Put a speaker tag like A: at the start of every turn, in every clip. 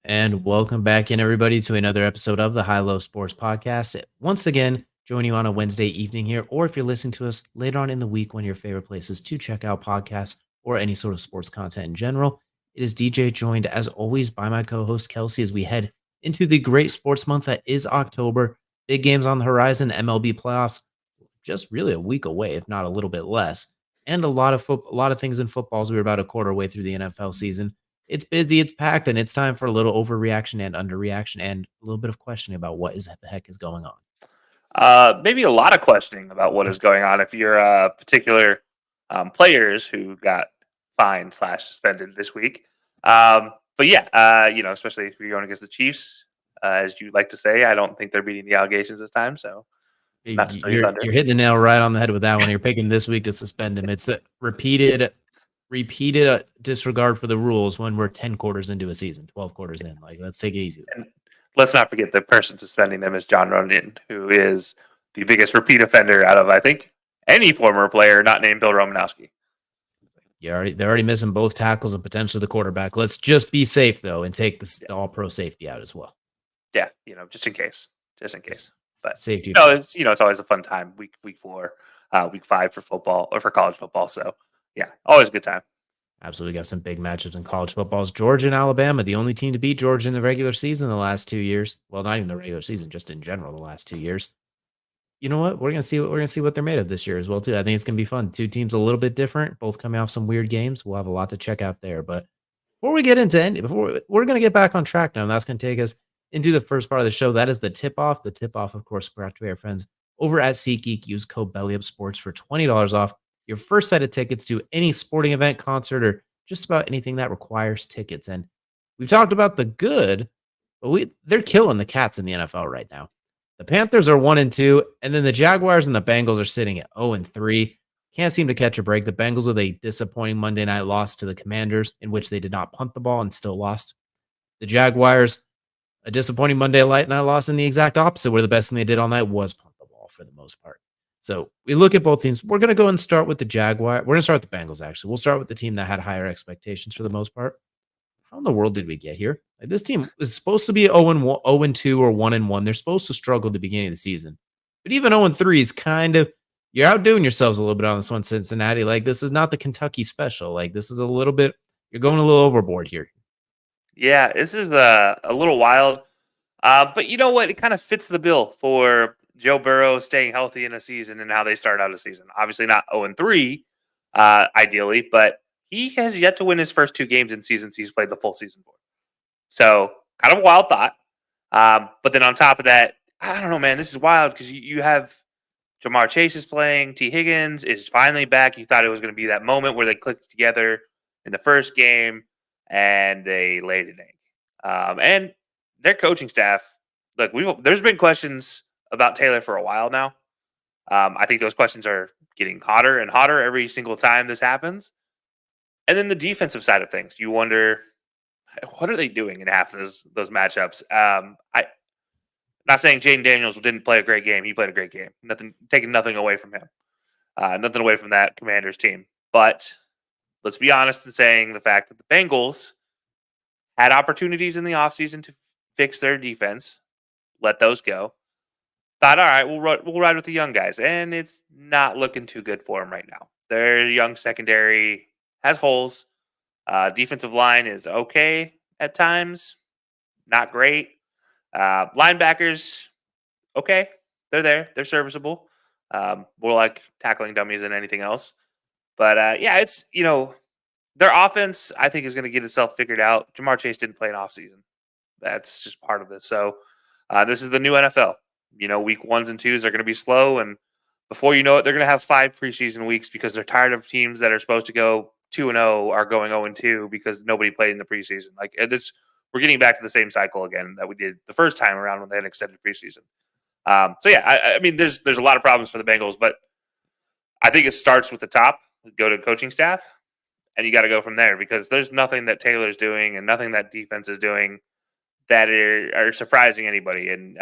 A: And welcome back in, everybody, to another episode of the High Low Sports Podcast. Once again, joining you on a Wednesday evening here, or if you're listening to us later on in the week, one of your favorite places to check out podcasts or any sort of sports content in general. It is DJ, joined as always by my co-host Kelcey, as we head into the great sports month that is October. Big games on the horizon, MLB playoffs just really a week away, if not a little bit less, and a lot of things in football. As we're about a quarter way through the NFL season. It's busy, it's packed, and it's time for a little overreaction and underreaction and a little bit of questioning about what is the heck is going on.
B: Maybe a lot of questioning about what is going on if you're particular players who got fined / suspended this week. But yeah, especially if you're going against the Chiefs, as you like to say, I don't think they're beating the allegations this time. So not to steal your thunder.
A: You're hitting the nail right on the head with that one. You're picking this week to suspend him. It's a repeated disregard for the rules when we're 10 quarters into a season, 12 quarters in. Like, let's take it easy.
B: And let's not forget the person suspending them is John Runyon, who is the biggest repeat offender out of, I think, any former player not named Bill Romanowski.
A: They're already missing both tackles and potentially the quarterback. Let's just be safe, though, and take the all-pro safety out as well.
B: Yeah, just in case. But
A: safety.
B: It's always a fun time. Week 4, week 5 for football or for college football. So yeah, always a good time.
A: Absolutely got some big matchups in college football. It's Georgia and Alabama, the only team to beat Georgia in the regular season the last 2 years. Well, not even the regular season, just in general the last 2 years. You know what? We're gonna see what they're made of this year as well too. I think it's gonna be fun. Two teams a little bit different, both coming off some weird games. We'll have a lot to check out there. But before we get into we're gonna get back on track now, and that's gonna take us into the first part of the show. That is the tip off. The tip off, of course, brought to our friends over at SeatGeek. Use code BellyUpSports for $20 off your first set of tickets to any sporting event, concert, or just about anything that requires tickets. And we've talked about the good, but they're killing the cats in the NFL right now. The Panthers are 1-2, and then the Jaguars and the Bengals are sitting at 0-3. Can't seem to catch a break. The Bengals with a disappointing Monday night loss to the Commanders, in which they did not punt the ball and still lost. The Jaguars, a disappointing Monday night loss in the exact opposite, where the best thing they did all night was punt the ball for the most part. So we look at both teams. We're going to go and start with the Jaguar. We're going to start with the Bengals, actually. We'll start with the team that had higher expectations for the most part. How in the world did we get here? Like, this team is supposed to be 0-2 or 1-1. They're supposed to struggle at the beginning of the season. But even 0-3 is kind of, you're outdoing yourselves a little bit on this one, Cincinnati. Like, this is not the Kentucky special. Like, this is a little bit, you're going a little overboard here.
B: Yeah, this is a little wild. But you know what? It kind of fits the bill for Joe Burrow staying healthy in a season and how they start out a season. Obviously not 0-3, ideally, but he has yet to win his first 2 games in seasons he's played the full season for. So kind of a wild thought. But then on top of that, I don't know, man, this is wild because you have Jamar Chase is playing. T. Higgins is finally back. You thought it was going to be that moment where they clicked together in the first game and they laid an egg. And their coaching staff, look, there's been questions about Taylor for a while now. I think those questions are getting hotter and hotter every single time this happens. And then the defensive side of things, you wonder, what are they doing in half of those matchups? Not saying Jaden Daniels didn't play a great game. He played a great game. Taking nothing away from him. Nothing away from that Commanders team. But let's be honest in saying the fact that the Bengals had opportunities in the offseason to fix their defense, let those go. Thought, all right, we'll ride with the young guys. And it's not looking too good for them right now. Their young secondary has holes. Defensive line is okay at times. Not great. Linebackers, okay. They're there. They're serviceable. More like tackling dummies than anything else. But, yeah, it's, their offense, I think, is going to get itself figured out. Jamar Chase didn't play an offseason. That's just part of this. So this is the new NFL. Week 1s and 2s are going to be slow. And before you know it, they're going to have 5 preseason weeks because they're tired of teams that are supposed to go 2-0 are going 0-2 because nobody played in the preseason. Like, we're getting back to the same cycle again that we did the first time around when they had extended preseason. So yeah, I mean, there's a lot of problems for the Bengals, but I think it starts with the top. Go to coaching staff, and you got to go from there because there's nothing that Taylor's doing and nothing that defense is doing that are surprising anybody. And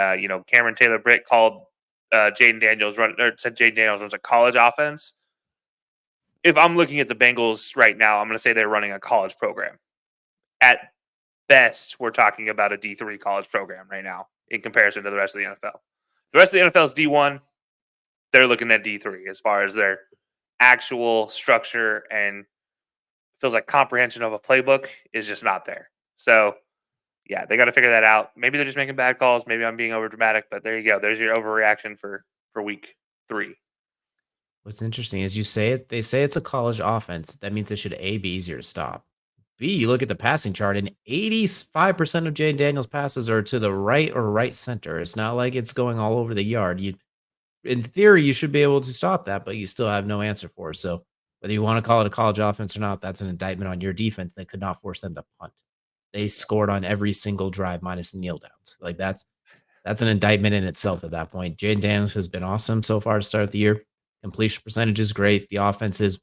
B: Cameron Taylor-Britt called Jaden Daniels said Jaden Daniels runs a college offense. If I'm looking at the Bengals right now, I'm going to say they're running a college program at best, we're talking about a D3 college program right now in comparison to the rest of the NFL. The rest of the NFL is D1. They're looking at D3 as far as their actual structure and feels like comprehension of a playbook is just not there. So, yeah, they got to figure that out. Maybe they're just making bad calls. Maybe I'm being over dramatic, but there you go. There's your overreaction for week 3.
A: What's interesting is they say it's a college offense. That means it should A, be easier to stop. B, you look at the passing chart, and 85% of Jane Daniels' passes are to the right or right center. It's not like it's going all over the yard. In theory, you should be able to stop that, but you still have no answer for it. So whether you want to call it a college offense or not, that's an indictment on your defense that could not force them to punt. They scored on every single drive minus the kneel downs. Like that's an indictment in itself at that point. Jane Daniels has been awesome so far to start the year. Completion percentage is great. The offense is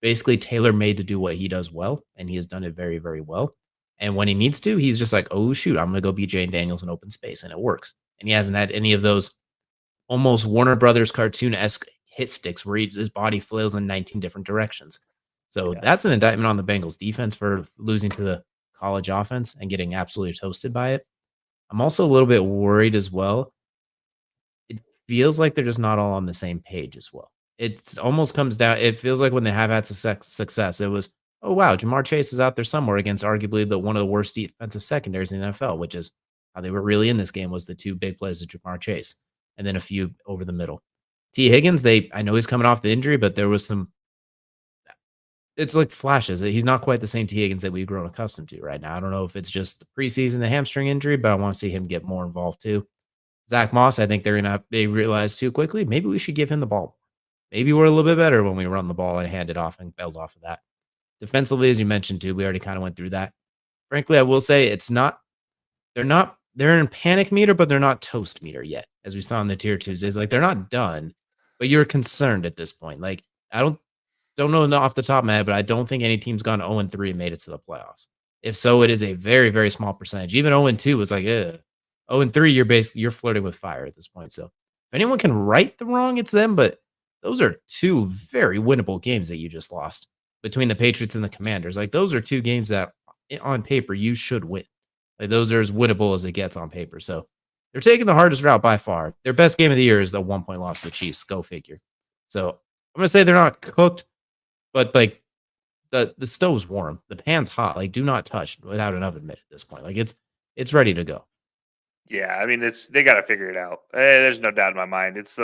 A: basically tailor-made to do what he does well, and he has done it very, very well. And when he needs to, he's just like, "Oh, shoot, I'm gonna go beat Jane Daniels in open space," and it works. And he hasn't had any of those almost Warner Brothers cartoon-esque hit sticks where his body flails in 19 different directions. So
B: Yeah.
A: that's an indictment on the Bengals defense for losing to the college offense and getting absolutely toasted by it. I'm also a little bit worried as well. It feels like they're just not all on the same page as well. It almost comes down, it feels like when they have had success, it was, "Oh, wow, Jamar Chase is out there somewhere against arguably one of the worst defensive secondaries in the NFL," which is how they were really in this game, was the 2 big plays of Jamar Chase and then a few over the middle. T. Higgins, I know he's coming off the injury, but there was some, it's like flashes. He's not quite the same T. Higgins that we've grown accustomed to right now. I don't know if it's just the preseason, the hamstring injury, but I want to see him get more involved too. Zach Moss, I think they realized too quickly, maybe we should give him the ball. Maybe we're a little bit better when we run the ball and hand it off and build off of that. Defensively, as you mentioned too, we already kind of went through that. Frankly, I will say they're in panic meter, but they're not toast meter yet, as we saw in the tier Tuesdays. Like, they're not done, but you're concerned at this point. Like, I don't know off the top of my head, but I don't think any team's gone 0-3 and made it to the playoffs. If so, it is a very, very small percentage. Even 0-2 was like, ugh. 0-3, you're flirting with fire at this point. So if anyone can right the wrong, it's them. But those are 2 very winnable games that you just lost between the Patriots and the Commanders. Like, those are 2 games that on paper you should win. Like, those are as winnable as it gets on paper. So they're taking the hardest route by far. Their best game of the year is the 1-point loss to the Chiefs. Go figure. So I'm gonna say they're not cooked, but like the stove's warm, the pan's hot. Like, do not touch without an oven mitt at this point. Like, it's ready to go.
B: Yeah, I mean they got to figure it out. There's no doubt in my mind. It's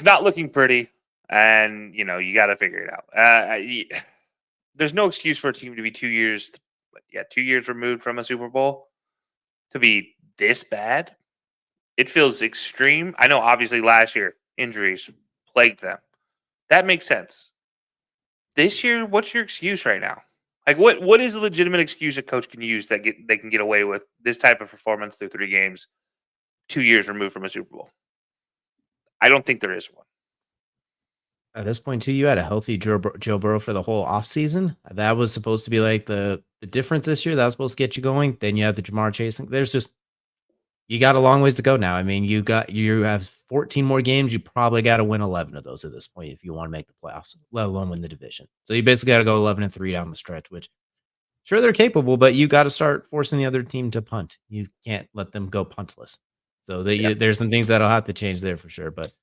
B: not looking pretty, and you got to figure it out. There's no excuse for a team to be 2 years removed from a Super Bowl to be this bad. It feels extreme. I know, obviously, last year injuries plagued them. That makes sense. This year, what's your excuse right now? Like, what is a legitimate excuse a coach can use that they can get away with this type of performance through 3 games, 2 years removed from a Super Bowl? I don't think there is one.
A: At this point, too, you had a healthy Joe Burrow for the whole offseason. That was supposed to be like the difference this year. That was supposed to get you going. Then you have the Jamar Chase thing. You got a long ways to go now. I mean, you have 14 more games. You probably got to win 11 of those at this point if you want to make the playoffs, let alone win the division. So you basically got to go 11-3 down the stretch, which sure they're capable, but you got to start forcing the other team to punt. You can't let them go puntless. So
B: Yeah.
A: there's some things that'll have to change there for sure. But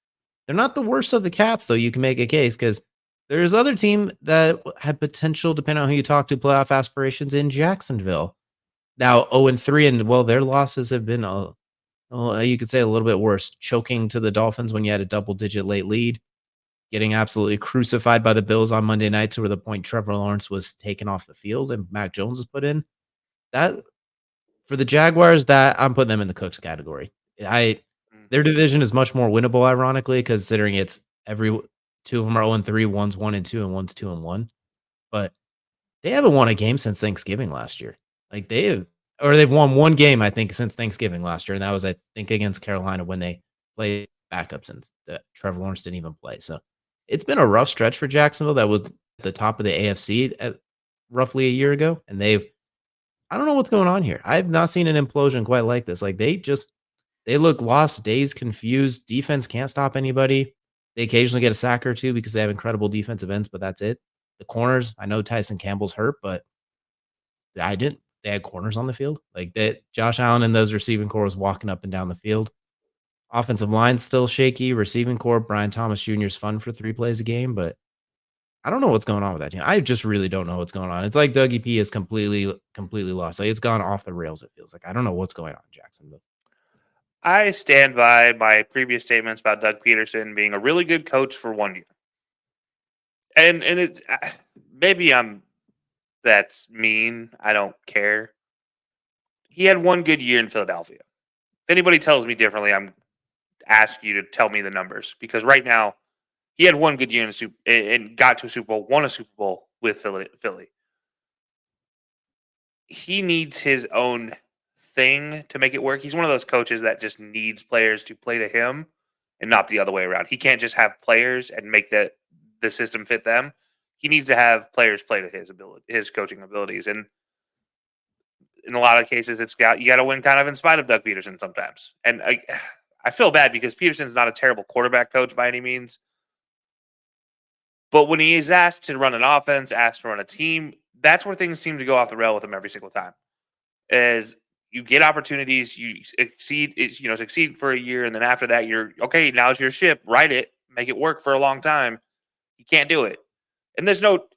A: they're not the worst of the cats, though. You can make a case because there's other team that had potential, depending on who you talk to, playoff aspirations in Jacksonville. Now 0-3, and well, their losses have been you could say a little bit worse. Choking to the Dolphins when you had a double-digit late lead, getting absolutely crucified by the Bills on Monday night to where the point Trevor Lawrence was taken off the field and Mac Jones was put in. That for the Jaguars, that I'm putting them in the Cooks category. Their division is much more winnable, ironically, considering it's every 2 of them are 0-3, one's 1-2, and one's 2-1. But they haven't won a game since Thanksgiving last year. Like they've won 1 game, I think, since Thanksgiving last year, and that was, I think, against Carolina when they played backups and Trevor Lawrence didn't even play. So it's been a rough stretch for Jacksonville. That was at the top of the AFC roughly a year ago, and I don't know what's going on here. I've not seen an implosion quite like this. Like they look lost, dazed, confused. Defense can't stop anybody. They occasionally get a sack or 2 because they have incredible defensive ends, but that's it. The corners, I know Tyson Campbell's hurt, but I didn't they had corners on the field. Like that, Josh Allen and those receiving core was walking up and down the field. Offensive line still shaky. Receiving core, Brian Thomas Jr. is fun for 3 plays a game, but I don't know what's going on with that team. I just really don't know what's going on. It's like Dougie P is completely lost. Like it's gone off the rails. It feels like I don't know what's going on in Jacksonville.
B: I stand by my previous statements about Doug Peterson being a really good coach for 1 year. And it's maybe that's mean. I don't care. He had 1 good year in Philadelphia. If anybody tells me differently, I'm ask you to tell me the numbers, because right now he had 1 good year in the Super and got to a Super Bowl, won a Super Bowl with Philly. He needs his own thing to make it work. He's one of those coaches that just needs players to play to him and not the other way around. He can't just have players and make the system fit them. He needs to have players play to his coaching abilities. And in a lot of cases, you got to win kind of in spite of Doug Peterson sometimes. And I feel bad because Peterson's not a terrible quarterback coach by any means. But when he is asked to run an offense, asked to run a team, that's where things seem to go off the rail with him every single time. Is you get opportunities, you succeed for a year, and then after that, you're okay. Now's your ship. Write it, make it work for a long time. You can't do it, and there's no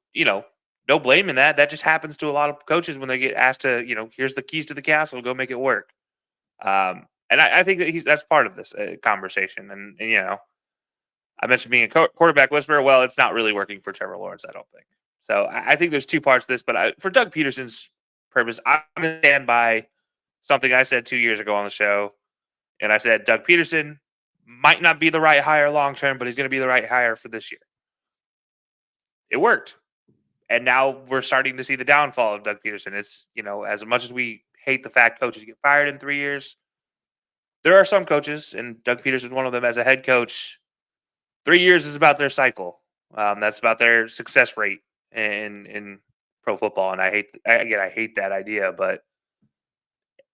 B: blame in that. That just happens to a lot of coaches when they get asked to, here's the keys to the castle, go make it work. And I think that that's part of this conversation. And I mentioned being a quarterback whisperer. Well, it's not really working for Trevor Lawrence, I don't think. So I think there's two parts to this. But for Doug Peterson's purpose, I'm going to stand by something I said 2 years ago on the show. And I said Doug Peterson might not be the right hire long term, but he's going to be the right hire for this year. It worked. And now we're starting to see the downfall of Doug Peterson. It's, as much as we hate the fact coaches get fired in 3 years, there are some coaches, and Doug Peterson is one of them as a head coach. 3 years is about their cycle. That's about their success rate in pro football. And I hate that idea, but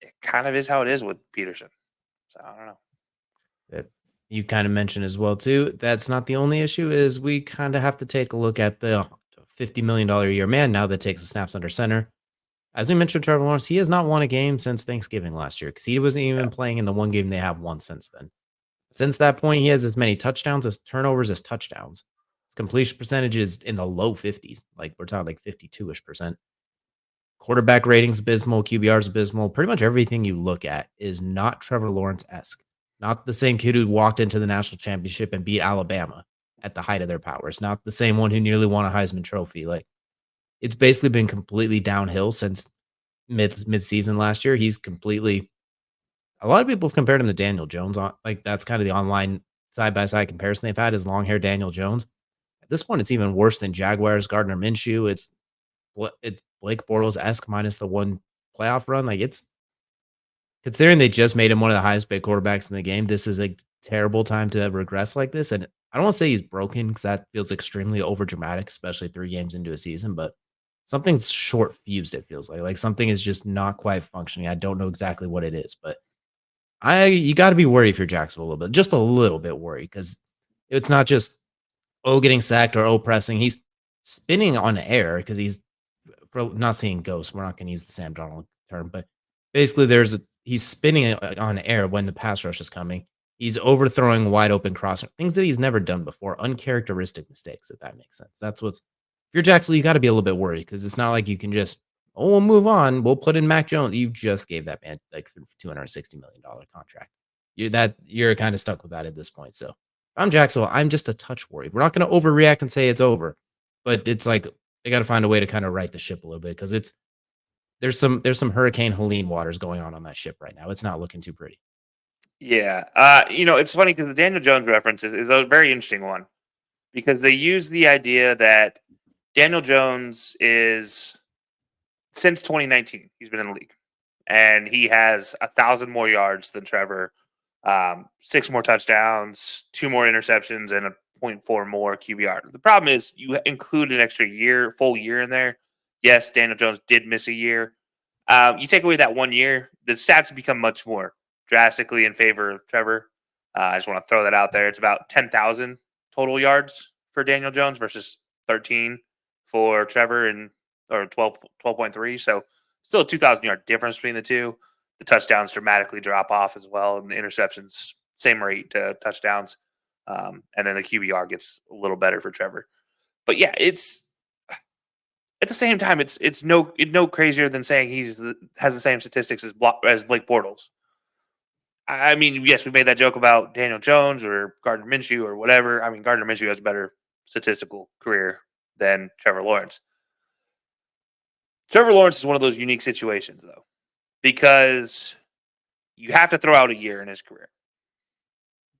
B: it kind of is how it is with Peterson. So I don't know.
A: That you kind of mentioned as well too. That's not the only issue. Is we kind of have to take a look at the $50 million a year man now that takes the snaps under center. As we mentioned, Trevor Lawrence, he has not won a game since Thanksgiving last year because he wasn't even playing in the one game they have won since then. Since that point, he has as many touchdowns as turnovers as touchdowns. His completion percentage is in the low 50s. Like we're talking like 52-ish%. Quarterback ratings abysmal, QBR's abysmal. Pretty much everything you look at is not Trevor Lawrence-esque. Not the same kid who walked into the national championship and beat Alabama at the height of their powers. Not the same one who nearly won a Heisman Trophy. Like it's basically been completely downhill since mid-season last year. He's completely. A lot of people have compared him to Daniel Jones. Like that's kind of the online side-by-side comparison they've had is long-haired Daniel Jones. At this point, it's even worse than Jaguars, Gardner Minshew. It's Blake Bortles-esque minus the one playoff run. Like it's considering they just made him one of the highest paid quarterbacks in the game. This is a terrible time to regress like this. And I don't want to say he's broken because that feels extremely overdramatic, especially 3 games into a season, but something's short fused, it feels like. Like something is just not quite functioning. I don't know exactly what it is, but you got to be worried if you're Jacksonville a little bit, just a little bit worried because it's not just getting sacked or pressing. He's spinning on air because he's not seeing ghosts. We're not going to use the Sam Darnold term, but basically he's spinning on air when the pass rush is coming. He's overthrowing wide open cross things that he's never done before, uncharacteristic mistakes. If that makes sense, if you're Jacksonville, you got to be a little bit worried because it's not like you can just. Oh, we'll move on. We'll put in Mac Jones. You just gave that man like $260 million contract. You're kind of stuck with that at this point. So if I'm Jacksonville, I'm just a touch worried. We're not going to overreact and say it's over, but it's like they got to find a way to kind of right the ship a little bit because there's some Hurricane Helene waters going on that ship right now. It's not looking too pretty.
B: Yeah, it's funny because the Daniel Jones reference is a very interesting one because they use the idea that Daniel Jones is. Since 2019, he's been in the league, and he has 1,000 more yards than Trevor, 6 more touchdowns, 2 more interceptions, and a 0.4 more QBR. The problem is you include an extra full year in there. Yes, Daniel Jones did miss a year. You take away that 1 year, the stats become much more drastically in favor of Trevor. I just want to throw that out there. It's about 10,000 total yards for Daniel Jones versus 13 for Trevor or 12.3. So Still a 2,000-yard difference between the two. The touchdowns dramatically drop off as well, and the interceptions same rate to touchdowns. And then the QBR gets a little better for Trevor. But yeah, it's at the same time, it's no crazier than saying has the same statistics as Blake Bortles. I mean, yes, we made that joke about Daniel Jones or Gardner Minshew or whatever. I mean, Gardner Minshew has a better statistical career than Trevor Lawrence. Trevor Lawrence is one of those unique situations, though, because you have to throw out a year in his career.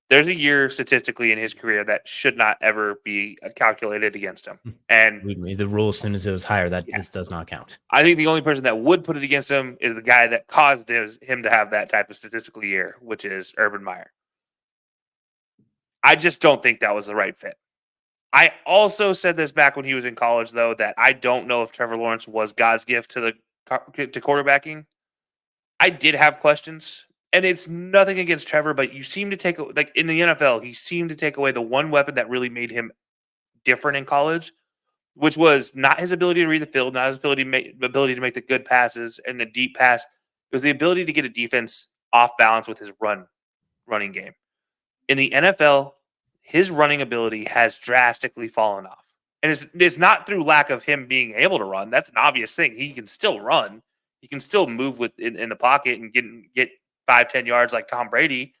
B: There's a year statistically in his career that should not ever be calculated against him. And
A: The rule, as soon as it was higher, that
B: Yeah.
A: this does not count.
B: I think the only person that would put it against him is the guy that caused him to have that type of statistical year, which is Urban Meyer. I just don't think that was the right fit. I also said this back when he was in college, though, that I don't know if Trevor Lawrence was God's gift to quarterbacking. I did have questions, and it's nothing against Trevor, but you seem to take like in the NFL, he seemed to take away the one weapon that really made him different in college, which was not his ability to read the field, not his ability to make the good passes and the deep pass. It was the ability to get a defense off balance with his running game. In the NFL, his running ability has drastically fallen off. And it's not through lack of him being able to run. That's an obvious thing. He can still run. He can still move in the pocket and get 5-10 yards like Tom Brady.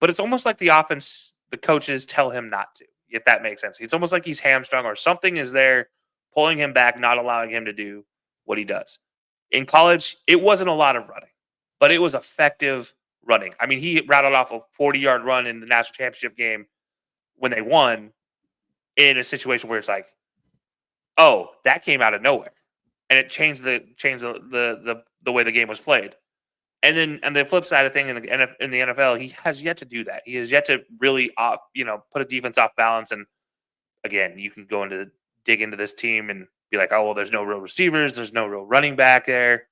B: But it's almost like the offense, the coaches tell him not to, if that makes sense. It's almost like he's hamstrung or something is there pulling him back, not allowing him to do what he does. In college, it wasn't a lot of running, but it was effective running. I mean, he rattled off a 40-yard run in the national championship game when they won in a situation where it's like, oh, that came out of nowhere. And it changed the way the game was played. And then on the flip side of thing in the NFL, he has yet to do that. He has yet to really put a defense off balance. And again, you can dig into this team and be like, oh well, there's no real receivers, there's no real running back there.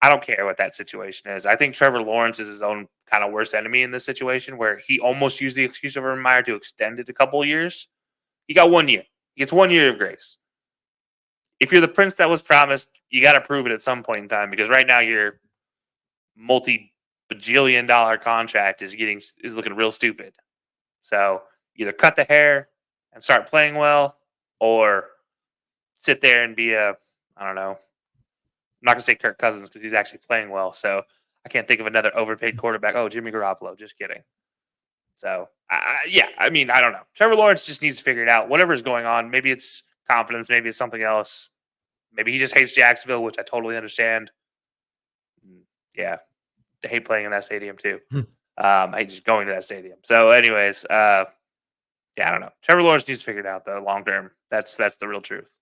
B: I don't care what that situation is. I think Trevor Lawrence is his own kind of worst enemy in this situation, where he almost used the excuse of Urban Meyer to extend it a couple of years. He got 1 year. He gets 1 year of grace. If you're the prince that was promised, you got to prove it at some point in time, because right now your multi-bajillion-dollar contract is looking real stupid. So either cut the hair and start playing well, or sit there and be I don't know. I'm not going to say Kirk Cousins because he's actually playing well. So I can't think of another overpaid quarterback. Oh, Jimmy Garoppolo. Just kidding. So, I mean, I don't know. Trevor Lawrence just needs to figure it out. Whatever's going on, maybe it's confidence, maybe it's something else. Maybe he just hates Jacksonville, which I totally understand. Yeah, I hate playing in that stadium too. I hate just going to that stadium. So, anyways, I don't know. Trevor Lawrence needs to figure it out, though, long term. That's the real truth.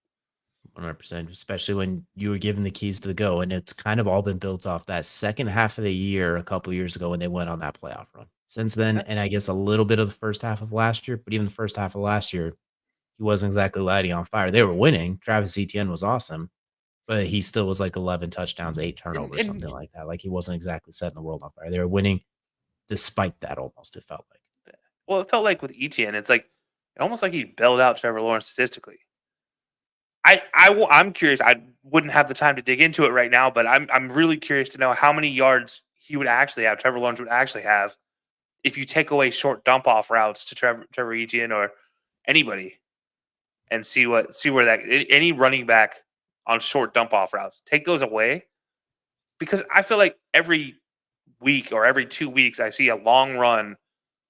A: 100%, especially when you were given the keys to the go, and it's kind of all been built off that second half of the year a couple years ago when they went on that playoff run. Since then, and I guess a little bit of the first half of last year, but even the first half of last year, he wasn't exactly lighting on fire. They were winning. Travis Etienne was awesome, but he still was like 11 touchdowns, 8 turnovers, something like that. Like he wasn't exactly setting the world on fire. They were winning despite that almost, it felt like.
B: Well, it felt like with Etienne, it's like almost like he bailed out Trevor Lawrence statistically. I'm curious. I wouldn't have the time to dig into it right now, but I'm really curious to know how many yards he would actually have. Trevor Lawrence would actually have if you take away short dump off routes to Trevor Etienne or anybody, and see where that any running back on short dump off routes, take those away, because I feel like every week or every 2 weeks I see a long run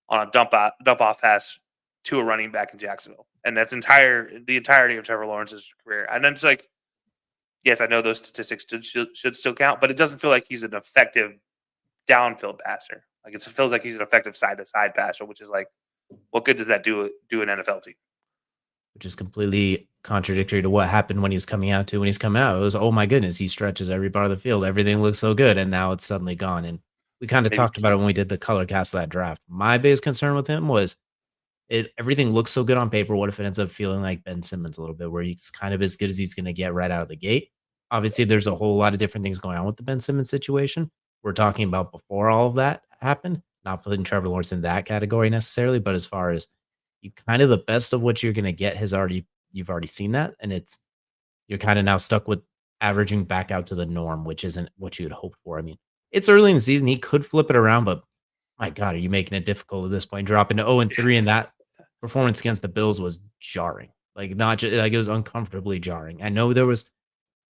B: on a dump off pass to a running back in Jacksonville. And that's the entirety of Trevor Lawrence's career. And then it's like, yes, I know those statistics should still count, but it doesn't feel like he's an effective downfield passer. Like it feels like he's an effective side-to-side passer, which is like, what good does that do an NFL team?
A: Which is completely contradictory to what happened when he was coming out. It was, oh my goodness, he stretches every part of the field. Everything looks so good. And now it's suddenly gone. And we kind of talked about it when we did the color cast of that draft. My biggest concern with him was everything looks so good on paper. What if it ends up feeling like Ben Simmons a little bit, where he's kind of as good as he's going to get right out of the gate? Obviously, there's a whole lot of different things going on with the Ben Simmons situation. We're talking about before all of that happened, not putting Trevor Lawrence in that category necessarily, but as far as you kind of the best of what you're going to get you've already seen that. And you're kind of now stuck with averaging back out to the norm, which isn't what you'd hope for. I mean, it's early in the season. He could flip it around, but my God, are you making it difficult at this point? Dropping to 0-3, and that performance against the Bills was jarring. Like, not just like, it was uncomfortably jarring. I know the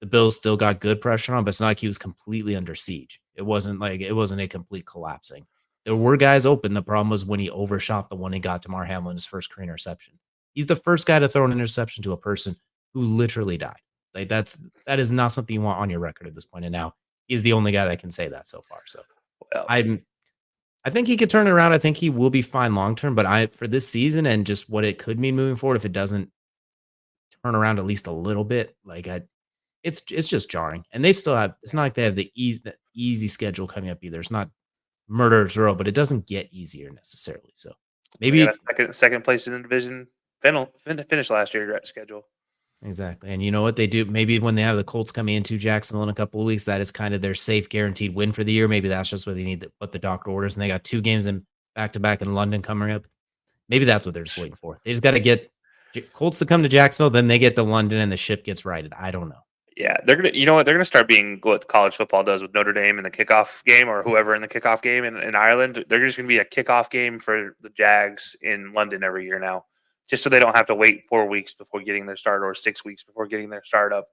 A: Bills still got good pressure on, but it's not like he was completely under siege. It wasn't a complete collapsing. There were guys open. The problem was when he overshot the one he got to Mar Hamlin, his first career interception. He's the first guy to throw an interception to a person who literally died. Like, that is not something you want on your record at this point. And now he's the only guy that can say that so far. So
B: Well,
A: I think he could turn it around. I think he will be fine long term. But for this season and just what it could mean moving forward, if it doesn't turn around at least a little bit, it's just jarring. And they still have. It's not like they have the easy schedule coming up either. It's not murderer's row, but it doesn't get easier necessarily. So
B: they got
A: maybe
B: a second place in the division finish last year schedule.
A: exactly. And you know what they do? Maybe when they have the Colts coming into Jacksonville in a couple of weeks, that is kind of their safe, guaranteed win for the year. Maybe that's just what they need, what the doctor orders. And they got 2 games in back to back in London coming up. Maybe that's what they're just waiting for. They just got to get Colts to come to Jacksonville, then they get to London and the ship gets righted. I don't know.
B: Yeah, they're gonna. You know what? They're gonna start being what college football does with Notre Dame in the kickoff game, or whoever in the kickoff game in Ireland. They're just gonna be a kickoff game for the Jags in London every year now, just so they don't have to wait 4 weeks before getting their start or 6 weeks before getting their startup.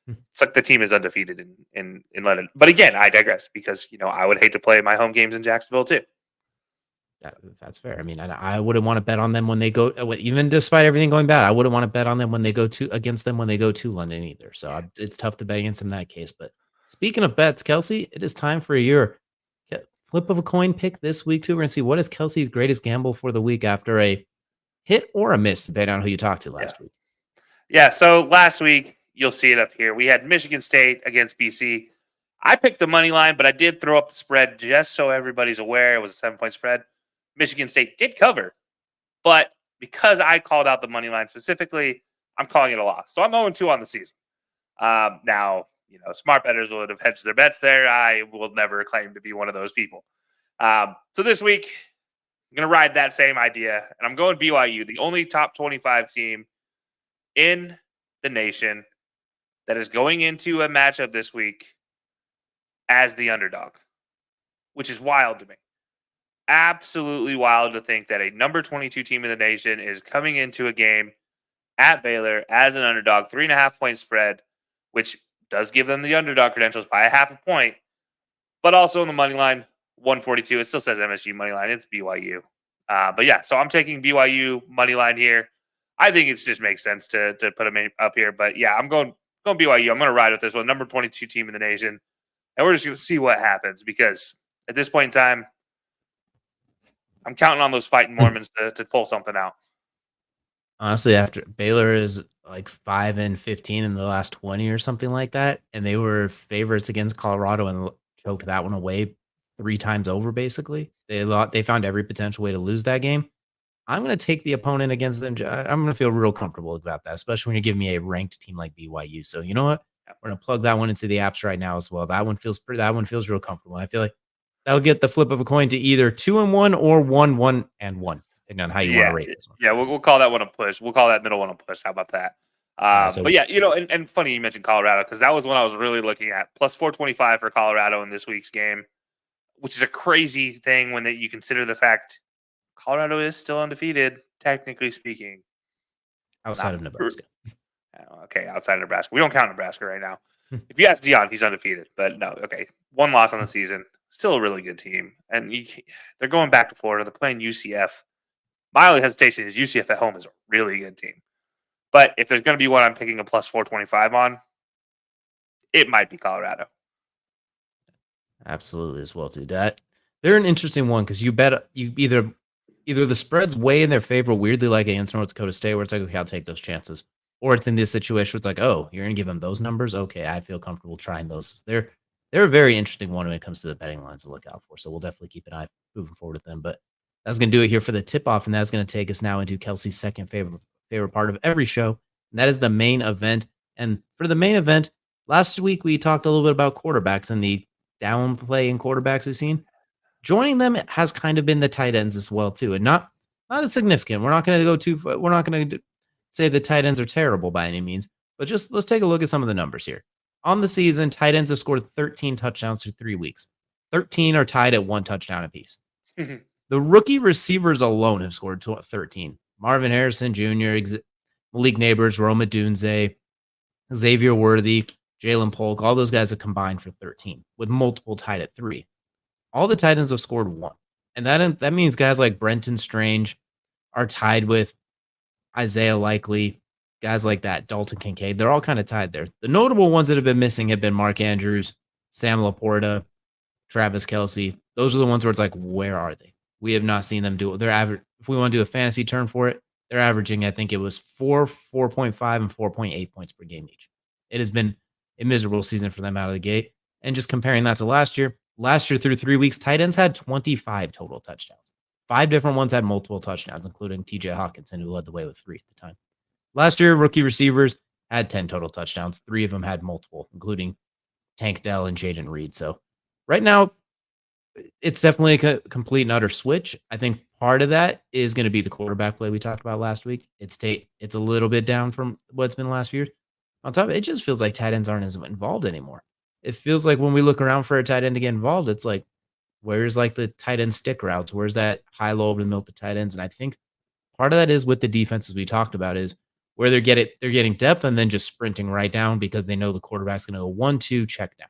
B: It's like the team is undefeated in London. But again, I digress because I would hate to play my home games in Jacksonville too.
A: That's fair. I mean, I wouldn't want to bet on them when they go, even despite everything going bad. I wouldn't want to bet on them when they go to against them when they go to London either. So it's tough to bet against them in that case. But speaking of bets, Kelcey, it is time for your flip of a coin pick this week too. We're gonna see what is Kelcey's greatest gamble for the week after a hit or a miss, depending on who you talked to last week.
B: Yeah. So last week, you'll see it up here. We had Michigan State against BC. I picked the money line, but I did throw up the spread just so everybody's aware. It was a 7-point spread. Michigan State did cover, but because I called out the money line specifically, I'm calling it a loss. So I'm 0-2 on the season. Now, smart bettors would have hedged their bets there. I will never claim to be one of those people. So this week, I'm going to ride that same idea, and I'm going BYU, the only top 25 team in the nation that is going into a matchup this week as the underdog, which is wild to me. Absolutely wild to think that a number 22 team in the nation is coming into a game at Baylor as an underdog, 3.5-point spread, which does give them the underdog credentials by a 0.5 point, but also in the money line, 142. It still says MSU money line. It's BYU. But yeah, so I'm taking BYU money line here. I think it just makes sense to put them up here. But yeah, I'm going BYU. I'm going to ride with this one, number 22 team in the nation, and we're just going to see what happens because at this point in time, I'm counting on those fighting Mormons to pull something out.
A: Honestly, after Baylor is like 5-15 in the last 20 or something like that, and they were favorites against Colorado and choked that one away 3 times over. Basically, they found every potential way to lose that game. I'm going to take the opponent against them. I'm going to feel real comfortable about that, especially when you give me a ranked team like BYU. So you know what? We're going to plug that one into the apps right now as well. That one feels real comfortable. I feel like that'll get the flip of a coin to either 2-1 or 1-1-1, depending on how you want to rate this one.
B: Yeah, we'll call that one a push. We'll call that middle one a push. How about that? But yeah, and funny you mentioned Colorado because that was one I was really looking at. Plus 425 for Colorado in this week's game, which is a crazy thing when you consider the fact Colorado is still undefeated, technically speaking.
A: Outside of Nebraska.
B: Okay, outside of Nebraska. We don't count Nebraska right now. If you ask Dion, he's undefeated. But no, okay. 1 loss on the season. Still a really good team. And they're going back to Florida. They're playing UCF. My only hesitation is UCF at home is a really good team. But if there's going to be one I'm picking a plus 425 on, it might be Colorado.
A: Absolutely as well, too. They're an interesting one because you bet you either the spread's way in their favor, weirdly like against North Dakota State, where it's like, okay, I'll take those chances. Or it's in this situation where it's like, oh, you're going to give them those numbers? Okay, I feel comfortable trying those. They're a very interesting one when it comes to the betting lines to look out for. So we'll definitely keep an eye moving forward with them. But that's going to do it here for the tip-off, and that's going to take us now into Kelcey's second favorite part of every show, and that is the main event. And for the main event, last week we talked a little bit about quarterbacks and the downplay in quarterbacks we've seen. Joining them has kind of been the tight ends as well, too, and not as significant. We're not going to go too far. We're not going to say the tight ends are terrible by any means, but just let's take a look at some of the numbers here. On the season, tight ends have scored 13 touchdowns through 3 weeks. 13 are tied at 1 touchdown apiece. The rookie receivers alone have scored 13. Marvin Harrison Jr., Malik Neighbors, Roma Dunze, Xavier Worthy, Jalen Polk, all those guys have combined for 13, with multiple tied at 3. All the tight ends have scored 1. And that means guys like Brenton Strange are tied with Isaiah Likely, guys like that, Dalton Kincaid. They're all kind of tied there. The notable ones that have been missing have been Mark Andrews, Sam Laporta, Travis Kelcey. Those are the ones where it's like, where are they? We have not seen them do it. They're average. If we want to do a fantasy term for it, they're averaging, I think it was 4.5, and 4.8 points per game each. It has been a miserable season for them out of the gate. And just comparing that to last year through 3 weeks, tight ends had 25 total touchdowns. 5 different ones had multiple touchdowns, including TJ Hawkinson, who led the way with 3 at the time. Last year, rookie receivers had 10 total touchdowns. 3 of them had multiple, including Tank Dell and Jaden Reed. So right now, it's definitely a complete and utter switch. I think part of that is going to be the quarterback play we talked about last week. It's a little bit down from what's been the last few years. On top of it, it just feels like tight ends aren't as involved anymore. It feels like when we look around for a tight end to get involved, it's like, where's like the tight end stick routes? Where's that high low over the middle to tight ends? And I think part of that is with the defenses we talked about is where they're getting depth and then just sprinting right down because they know the quarterback's going to go 1-2 check down,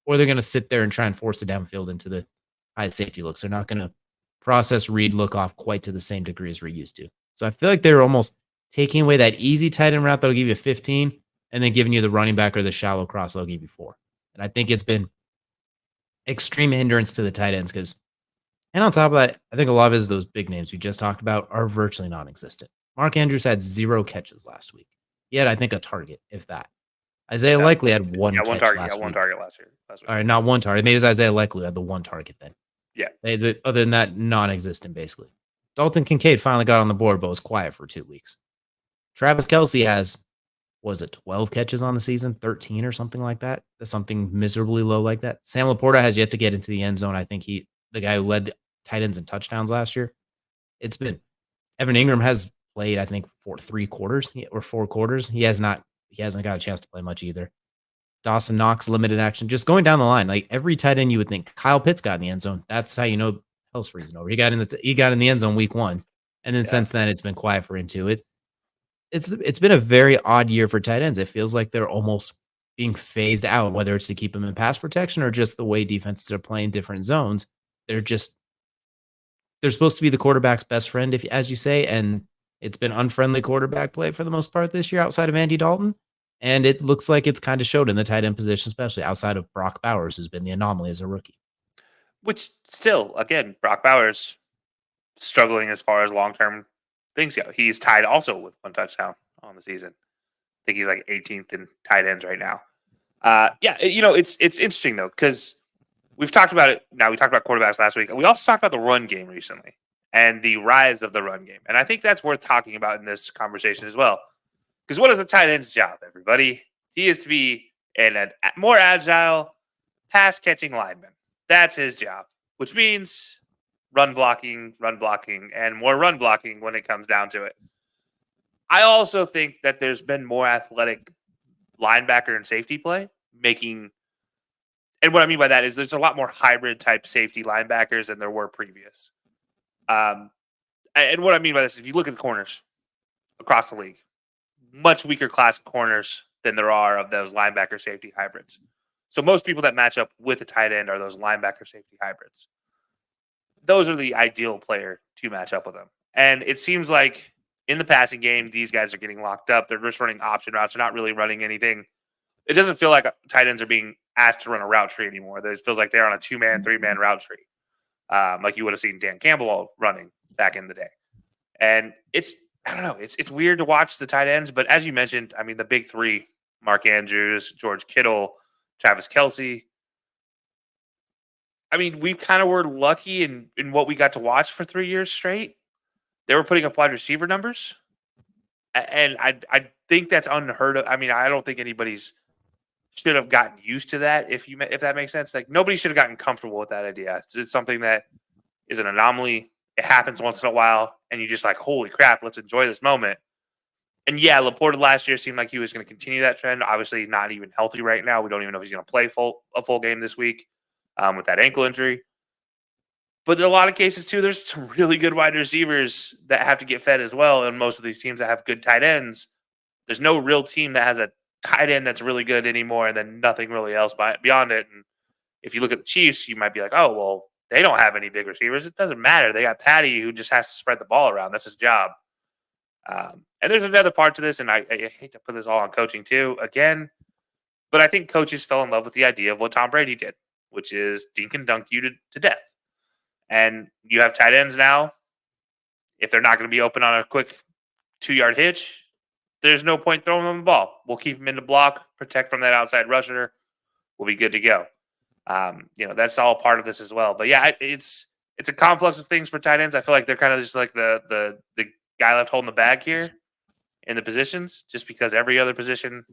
A: or they're going to sit there and try and force it downfield into the high safety looks. They're not going to process read look off quite to the same degree as we're used to. So I feel like they're almost taking away that easy tight end route that'll give you 15 and then giving you the running back or the shallow cross that'll give you 4. And I think it's been extreme hindrance to the tight ends because, and on top of that, I think a lot of those big names we just talked about are virtually non-existent. Mark Andrews had 0 catches last week. He had, I think, a target, if that. Isaiah Likely had one catch
B: one target.
A: last
B: Yeah, one
A: week.
B: target last year.
A: All right, not one target. Maybe it was Isaiah Likely who had the one target then.
B: Yeah.
A: Other than that, non-existent, basically. Dalton Kincaid finally got on the board, but was quiet for 2 weeks. Travis Kelcey has, 12 catches on the season, 13 or something like that? Something miserably low like that. Sam Laporta has yet to get into the end zone. I think the guy who led the tight ends in touchdowns last year. It's been Evan Ingram has played, I think, for 3 quarters or 4 quarters. He hasn't got a chance to play much either. Dawson Knox, limited action. Just going down the line, like every tight end you would think. Kyle Pitts got in the end zone. That's how you know hell's freezing over. He got in the end zone week 1, and then since then it's been quiet for him too. It's been a very odd year for tight ends. It feels like they're almost being phased out, whether it's to keep them in pass protection or just the way defenses are playing different zones. They're supposed to be the quarterback's best friend, as you say, and it's been unfriendly quarterback play for the most part this year outside of Andy Dalton. And it looks like it's kind of showed in the tight end position, especially outside of Brock Bowers, who's been the anomaly as a rookie.
B: Which still, again, Brock Bowers struggling as far as long-term things go. He's tied also with 1 touchdown on the season. I think he's like 18th in tight ends right now. It's interesting though, because we've talked about it. Now we talked about quarterbacks last week. We also talked about the run game recently and the rise of the run game. And I think that's worth talking about in this conversation as well. Because what is a tight end's job, everybody? He is to be a more agile, pass-catching lineman. That's his job, which means run blocking, and more run blocking when it comes down to it. I also think that there's been more athletic linebacker and safety play and what I mean by that is there's a lot more hybrid-type safety linebackers than there were previous. And what I mean by this, if you look at the corners across the league, much weaker class of corners than there are of those linebacker safety hybrids. So most people that match up with a tight end are those linebacker safety hybrids. Those are the ideal player to match up with them. And it seems like in the passing game, these guys are getting locked up. They're just running option routes. They're not really running anything. It doesn't feel like tight ends are being asked to run a route tree anymore. It feels like they're on a 2-man, 3-man route tree. Like you would have seen Dan Campbell running back in the day. And I don't know. It's weird to watch the tight ends, but as you mentioned, I mean, the big 3, Mark Andrews, George Kittle, Travis Kelcey. I mean, we kind of were lucky in what we got to watch for 3 years straight. They were putting up wide receiver numbers. And I think that's unheard of. I mean, I don't think anybody's should have gotten used to that, if that makes sense. Like, nobody should have gotten comfortable with that idea. It's something that is an anomaly. It happens once in a while, and you just like, holy crap, let's enjoy this moment. And yeah, Laporta last year seemed like he was going to continue that trend. Obviously, not even healthy right now. We don't even know if he's going to play a full game this week with that ankle injury. But in a lot of cases, too, there's some really good wide receivers that have to get fed as well. And most of these teams that have good tight ends, there's no real team that has a tight end that's really good anymore, and then nothing really else beyond it. And if you look at the Chiefs, you might be like, oh, well, they don't have any big receivers. It doesn't matter. They got Patty, who just has to spread the ball around. That's his job. And there's another part to this, and I hate to put this all on coaching too, again, but I think coaches fell in love with the idea of what Tom Brady did, which is dink and dunk you to death. And you have tight ends now. If they're not going to be open on a quick 2-yard hitch, there's no point throwing them the ball. We'll keep them in the block, protect from that outside rusher. We'll be good to go. That's all part of this as well. But yeah, it's a complex of things for tight ends. I feel like they're kind of just like the guy left holding the bag here in the positions, just because every other position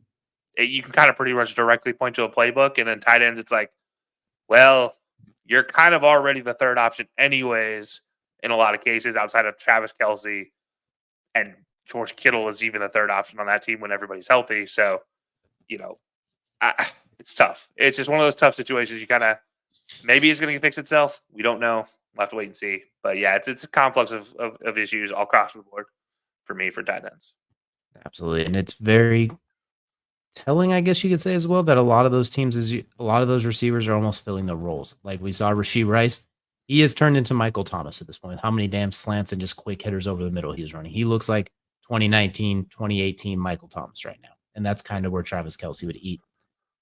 B: you can kind of pretty much directly point to a playbook, and then tight ends, it's like, well, you're kind of already the third option anyways in a lot of cases outside of Travis Kelcey, and George Kittle is even the third option on that team when everybody's healthy. So, it's tough. It's just one of those tough situations. You kind of, maybe it's going to fix itself. We don't know. We'll have to wait and see. But yeah, it's a complex of issues all across the board for me for tight ends.
A: Absolutely. And it's very telling, I guess you could say as well, that a lot of those teams, a lot of those receivers are almost filling the roles. Like we saw Rashee Rice. He has turned into Michael Thomas at this point. How many damn slants and just quick hitters over the middle he was running. He looks like 2019, 2018 Michael Thomas right now. And that's kind of where Travis Kelcey would eat.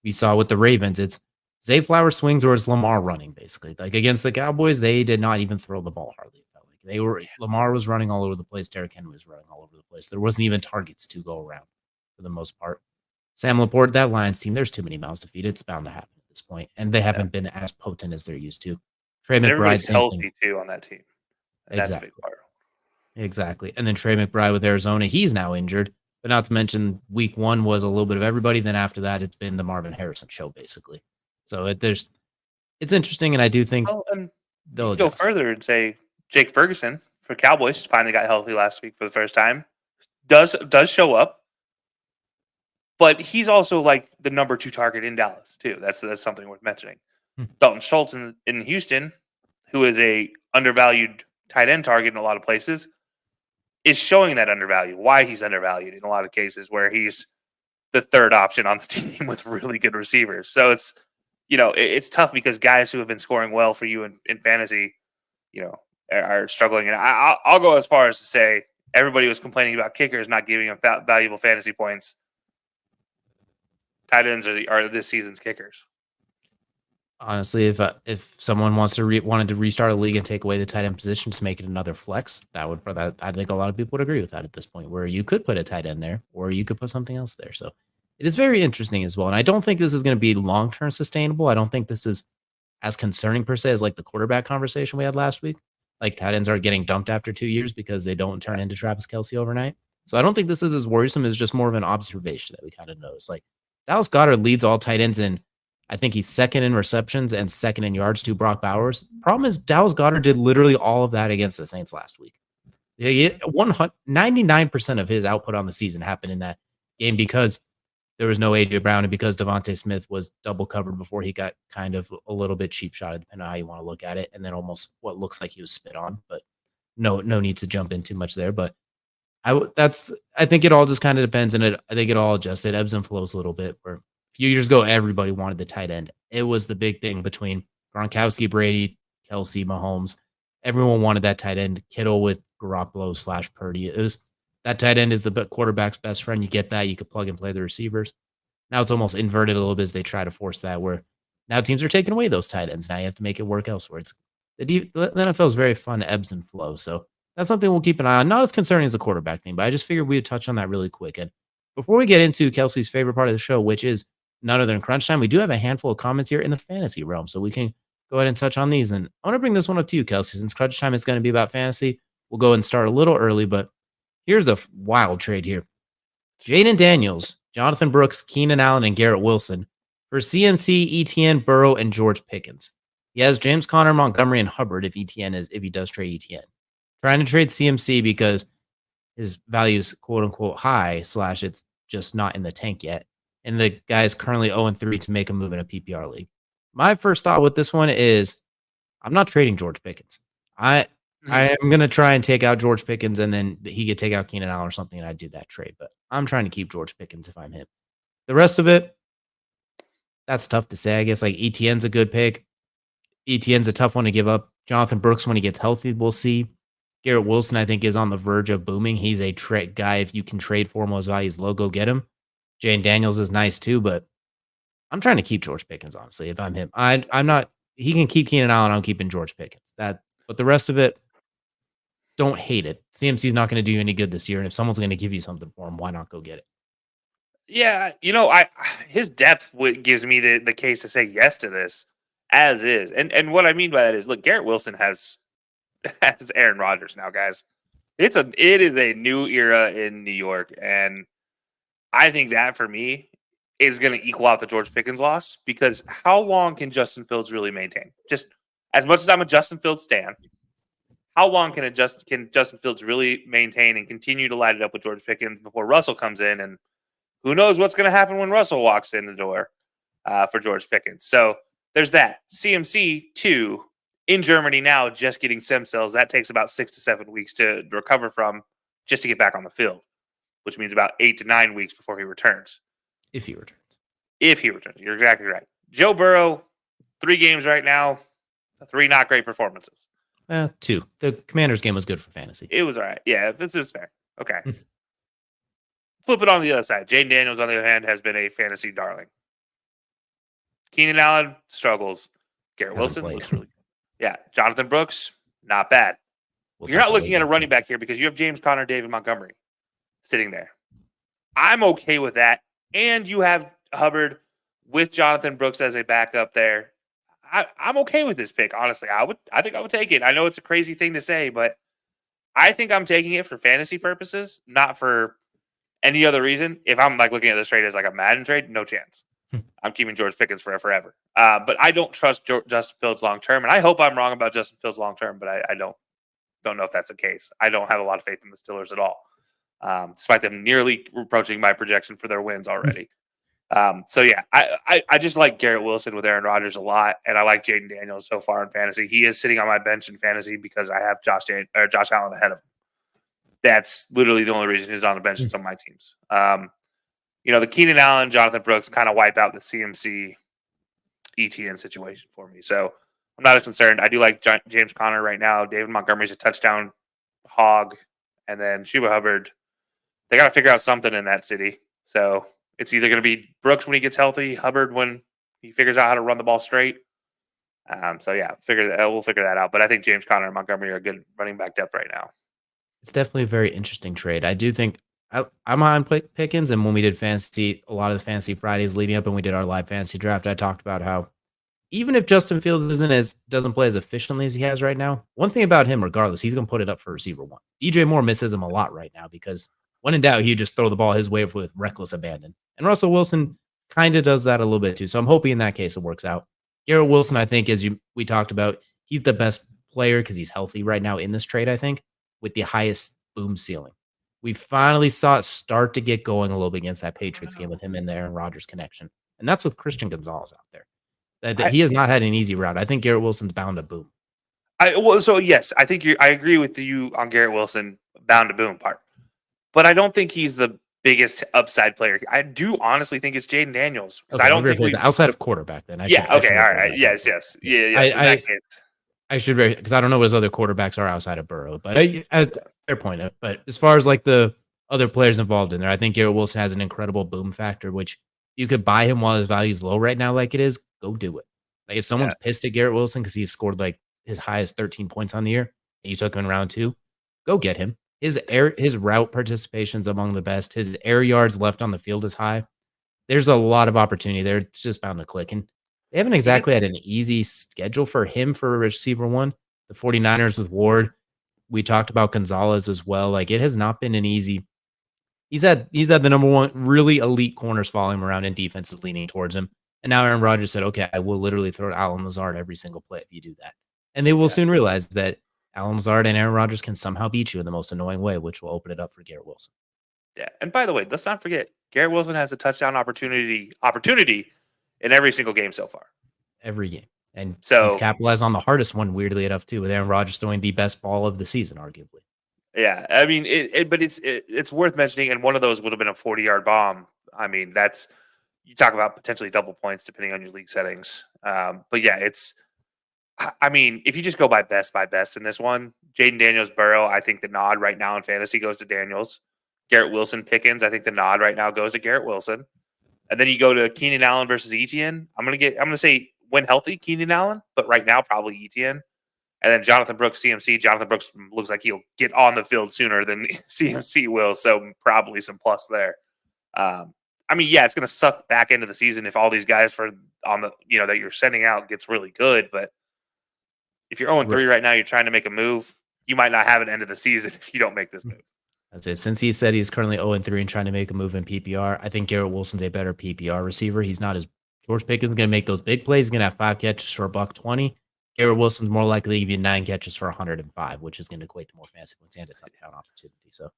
A: We saw with the Ravens, it's Zay Flowers swings or it's Lamar running, basically. Like against the Cowboys, they did not even throw the ball hardly. It felt like Lamar was running all over the place. Derrick Henry was running all over the place. There wasn't even targets to go around for the most part. Sam Laporte, that Lions team, there's too many mouths to feed. It's bound to happen at this point. And they haven't been as potent as they're used to. Trey McBride,
B: everybody's healthy too on that team. And that's a big part.
A: Exactly. And then Trey McBride with Arizona, he's now injured. But not to mention, week 1 was a little bit of everybody. Then after that, it's been the Marvin Harrison show, basically. So it's interesting, and I do think
B: they'll go further and say Jake Ferguson for Cowboys finally got healthy last week for the first time. Does show up, but he's also like the number 2 target in Dallas too. That's something worth mentioning. Dalton Schultz in Houston, who is a undervalued tight end target in a lot of places, is showing that undervalue. Why he's undervalued in a lot of cases where he's the third option on the team with really good receivers. So it's tough because guys who have been scoring well for you in fantasy, are struggling. And I'll go as far as to say everybody was complaining about kickers not giving them valuable fantasy points. Tight ends are this season's kickers.
A: Honestly, if someone wanted to restart a league and take away the tight end position to make it another flex, I think a lot of people would agree with that at this point, where you could put a tight end there or you could put something else there. So it is very interesting as well. And I don't think this is going to be long-term sustainable. I don't think this is as concerning per se as like the quarterback conversation we had last week. Like tight ends are getting dumped after 2 years because they don't turn into Travis Kelce overnight. So I don't think this is as worrisome as just more of an observation that we kind of notice. Like Dallas Goedert leads all tight ends in, I think he's second in receptions and second in yards to Brock Bowers. Problem is Dallas Goedert did literally all of that against the Saints last week. 99% of his output on the season happened in that game because there was no A.J. Brown and because Devontae Smith was double covered before he got kind of a little bit cheap shotted, depending on how you want to look at it, and then almost what looks like he was spit on. But no need to jump in too much there. But I think it all just kind of depends, and I think it all just it ebbs and flows a little bit. Where a few years ago, everybody wanted the tight end. It was the big thing between Gronkowski, Brady, Kelcey, Mahomes. Everyone wanted that tight end. Kittle with Garoppolo / Purdy. It was that tight end is the quarterback's best friend. You get that. You could plug and play the receivers. Now it's almost inverted a little bit as they try to force that, where now teams are taking away those tight ends. Now you have to make it work elsewhere. The NFL is very fun, ebbs and flows. So that's something we'll keep an eye on. Not as concerning as the quarterback thing, but I just figured we would touch on that really quick. And before we get into Kelsey's favorite part of the show, which is none other than crunch time, we do have a handful of comments here in the fantasy realm. So we can go ahead and touch on these. And I want to bring this one up to you, Kelsey. Since crunch time is going to be about fantasy, we'll go and start a little early, but here's a wild trade here. Jaden Daniels, Jonathan Brooks, Keenan Allen, and Garrett Wilson for CMC, ETN, Burrow, and George Pickens. He has James Conner, Montgomery, and Hubbard if he does trade ETN. Trying to trade CMC because his value's quote unquote high / it's just not in the tank yet. And the guy is currently 0-3 to make a move in a PPR league. My first thought with this one is I'm not trading George Pickens. I
B: Mhm.
A: I am gonna try and take out George Pickens, and then he could take out Keenan Allen or something, and I'd do that trade. But I'm trying to keep George Pickens if I'm him. The rest of it, that's tough to say. I guess like ETN's a good pick. ETN's a tough one to give up. Jonathan Brooks, when he gets healthy, we'll see. Garrett Wilson, I think, is on the verge of booming. He's a trade guy. If you can trade for him, those values low, go get him. Jane Daniels is nice too, but I'm trying to keep George Pickens, honestly, if I'm him. I'm not he can keep Keenan Allen, I'm keeping George Pickens. But the rest of it, don't hate it. CMC's not going to do you any good this year, and if someone's going to give you something for him, why not go get it?
B: Yeah, I his depth gives me the case to say yes to this as is. And what I mean by that is, look, Garrett Wilson has has Aaron Rodgers now, guys. It is a new era in New York, and I think that for me is going to equal out the George Pickens loss, because how long can Justin Fields really maintain? Just as much as I'm a Justin Fields stan, how long can Justin Fields really maintain and continue to light it up with George Pickens before Russell comes in? And who knows what's going to happen when Russell walks in the door for George Pickens. So there's that. CMC 2 in Germany now, just getting stem cells. That takes about 6 to 7 weeks to recover from, just to get back on the field, which means about 8 to 9 weeks before he returns.
A: If he returns.
B: If he returns. You're exactly right. Joe Burrow, 3 games right now, 3 not great performances.
A: 2. The Commanders game was good for fantasy.
B: It was all right. Yeah, this is fair. Okay.
A: Mm.
B: Flip it on the other side. Jaden Daniels, on the other hand, has been a fantasy darling. Keenan Allen struggles. Garrett
A: Hasn't
B: Wilson
A: played.
B: looks really good. Yeah. Jonathan Brooks, not bad.
A: We'll
B: You're
A: have
B: not
A: to
B: looking
A: wait
B: at a
A: and
B: running
A: see.
B: back here because you have James Conner, David Montgomery sitting there. I'm okay with that. And you have Hubbard with Jonathan Brooks as a backup there. I'm okay with this pick, honestly. I think I would take it. I know it's a crazy thing to say, but I think I'm taking it for fantasy purposes, not for any other reason. If I'm like looking at this trade as like a Madden trade, no chance. I'm keeping George Pickens for forever. But I don't trust Justin Fields long term, and I hope I'm wrong about Justin Fields long term. But I don't know if that's the case. I don't have a lot of faith in the Steelers at all, despite them nearly approaching my projection for their wins already. So yeah, I just like Garrett Wilson with Aaron Rodgers a lot, and I like Jaden Daniels so far in fantasy. He is sitting on my bench in fantasy because I have Josh Allen ahead of him. That's literally the only reason he's on the bench in some of my teams. The Keenan Allen, Jonathan Brooks kind of wipe out the CMC ETN situation for me. So I'm not as concerned. I do like James Conner right now. David Montgomery's a touchdown hog. And then Chuba Hubbard. They got to figure out something in that city. So it's either going to be Brooks when he gets healthy, Hubbard when he figures out how to run the ball straight. So yeah, we'll figure that out. But I think James Conner and Montgomery are good running back depth right now.
A: It's definitely a very interesting trade. I do think I'm on Pickens, and when we did fantasy, a lot of the fantasy Fridays leading up, and we did our live fantasy draft, I talked about how even if Justin Fields doesn't play as efficiently as he has right now, one thing about him, regardless, he's going to put it up for receiver 1. DJ Moore misses him a lot right now because when in doubt, he just throw the ball his way with reckless abandon. And Russell Wilson kind of does that a little bit too. So I'm hoping in that case it works out. Garrett Wilson, I think, as we talked about, he's the best player because he's healthy right now in this trade, I think, with the highest boom ceiling. We finally saw it start to get going a little bit against that Patriots game with him and the Aaron Rodgers connection. And that's with Christian Gonzalez out there. He has not had an easy route. I think Garrett Wilson's bound to boom.
B: Yes, I think I agree with you on Garrett Wilson, bound to boom part. But I don't think he's the biggest upside player. I do honestly think it's Jaden Daniels. Because
A: Okay,
B: I don't think
A: he's outside of quarterback then.
B: All right. Yes. Yeah.
A: I should because I don't know what his other quarterbacks are outside of Burrow, but fair point. But as far as like the other players involved in there, I think Garrett Wilson has an incredible boom factor, which you could buy him while his value is low right now, like it is. Go do it. Like if someone's pissed at Garrett Wilson because he's scored like his highest 13 points on the year, and you took him in round 2, go get him. His route participation's among the best. His air yards left on the field is high. There's a lot of opportunity there. It's just bound to click. And they haven't exactly had an easy schedule for him for receiver 1. The 49ers with Ward. We talked about Gonzalez as well. Like it has not been an easy. He's had the number 1 really elite corners following him around and defenses leaning towards him. And now Aaron Rodgers said, okay, I will literally throw Allen Lazard every single play if you do that. And they will soon realize that Alan Lazard and Aaron Rodgers can somehow beat you in the most annoying way, which will open it up for Garrett Wilson.
B: Yeah. And by the way, let's not forget Garrett Wilson has a touchdown opportunity in every single game so far.
A: Every game. And he's
B: So
A: capitalized on the hardest one, weirdly enough, too, with Aaron Rodgers throwing the best ball of the season, arguably.
B: yeah, I mean, but it's worth mentioning, and one of those would have been a 40-yard bomb. I mean, that's you talk about potentially double points depending on your league settings. But yeah, I mean, if you just go by best in this one, Jaden Daniels, Burrow, I think the nod right now in fantasy goes to Daniels. Garrett Wilson, Pickens, I think the nod right now goes to Garrett Wilson. And then you go to Keenan Allen versus Etienne. I'm gonna say when healthy, Keenan Allen, but right now probably Etienne. And then Jonathan Brooks, CMC. Jonathan Brooks looks like he'll get on the field sooner than CMC will, so probably some plus there. I mean, yeah, it's going to suck back into the season if all these guys that you're sending out gets really good. But if you're 0-3 right now, you're trying to make a move. You might not have an end of the season if you don't make this move.
A: That's it. Since he said he's currently 0-3 and trying to make a move in PPR, I think Garrett Wilson's a better PPR receiver. He's not as George Pickens is going to make those big plays. He's going to have 5 catches for $120. Garrett Wilson's more likely to give you 9 catches for 105, which is going to equate to more fantasy points and a touchdown opportunity. So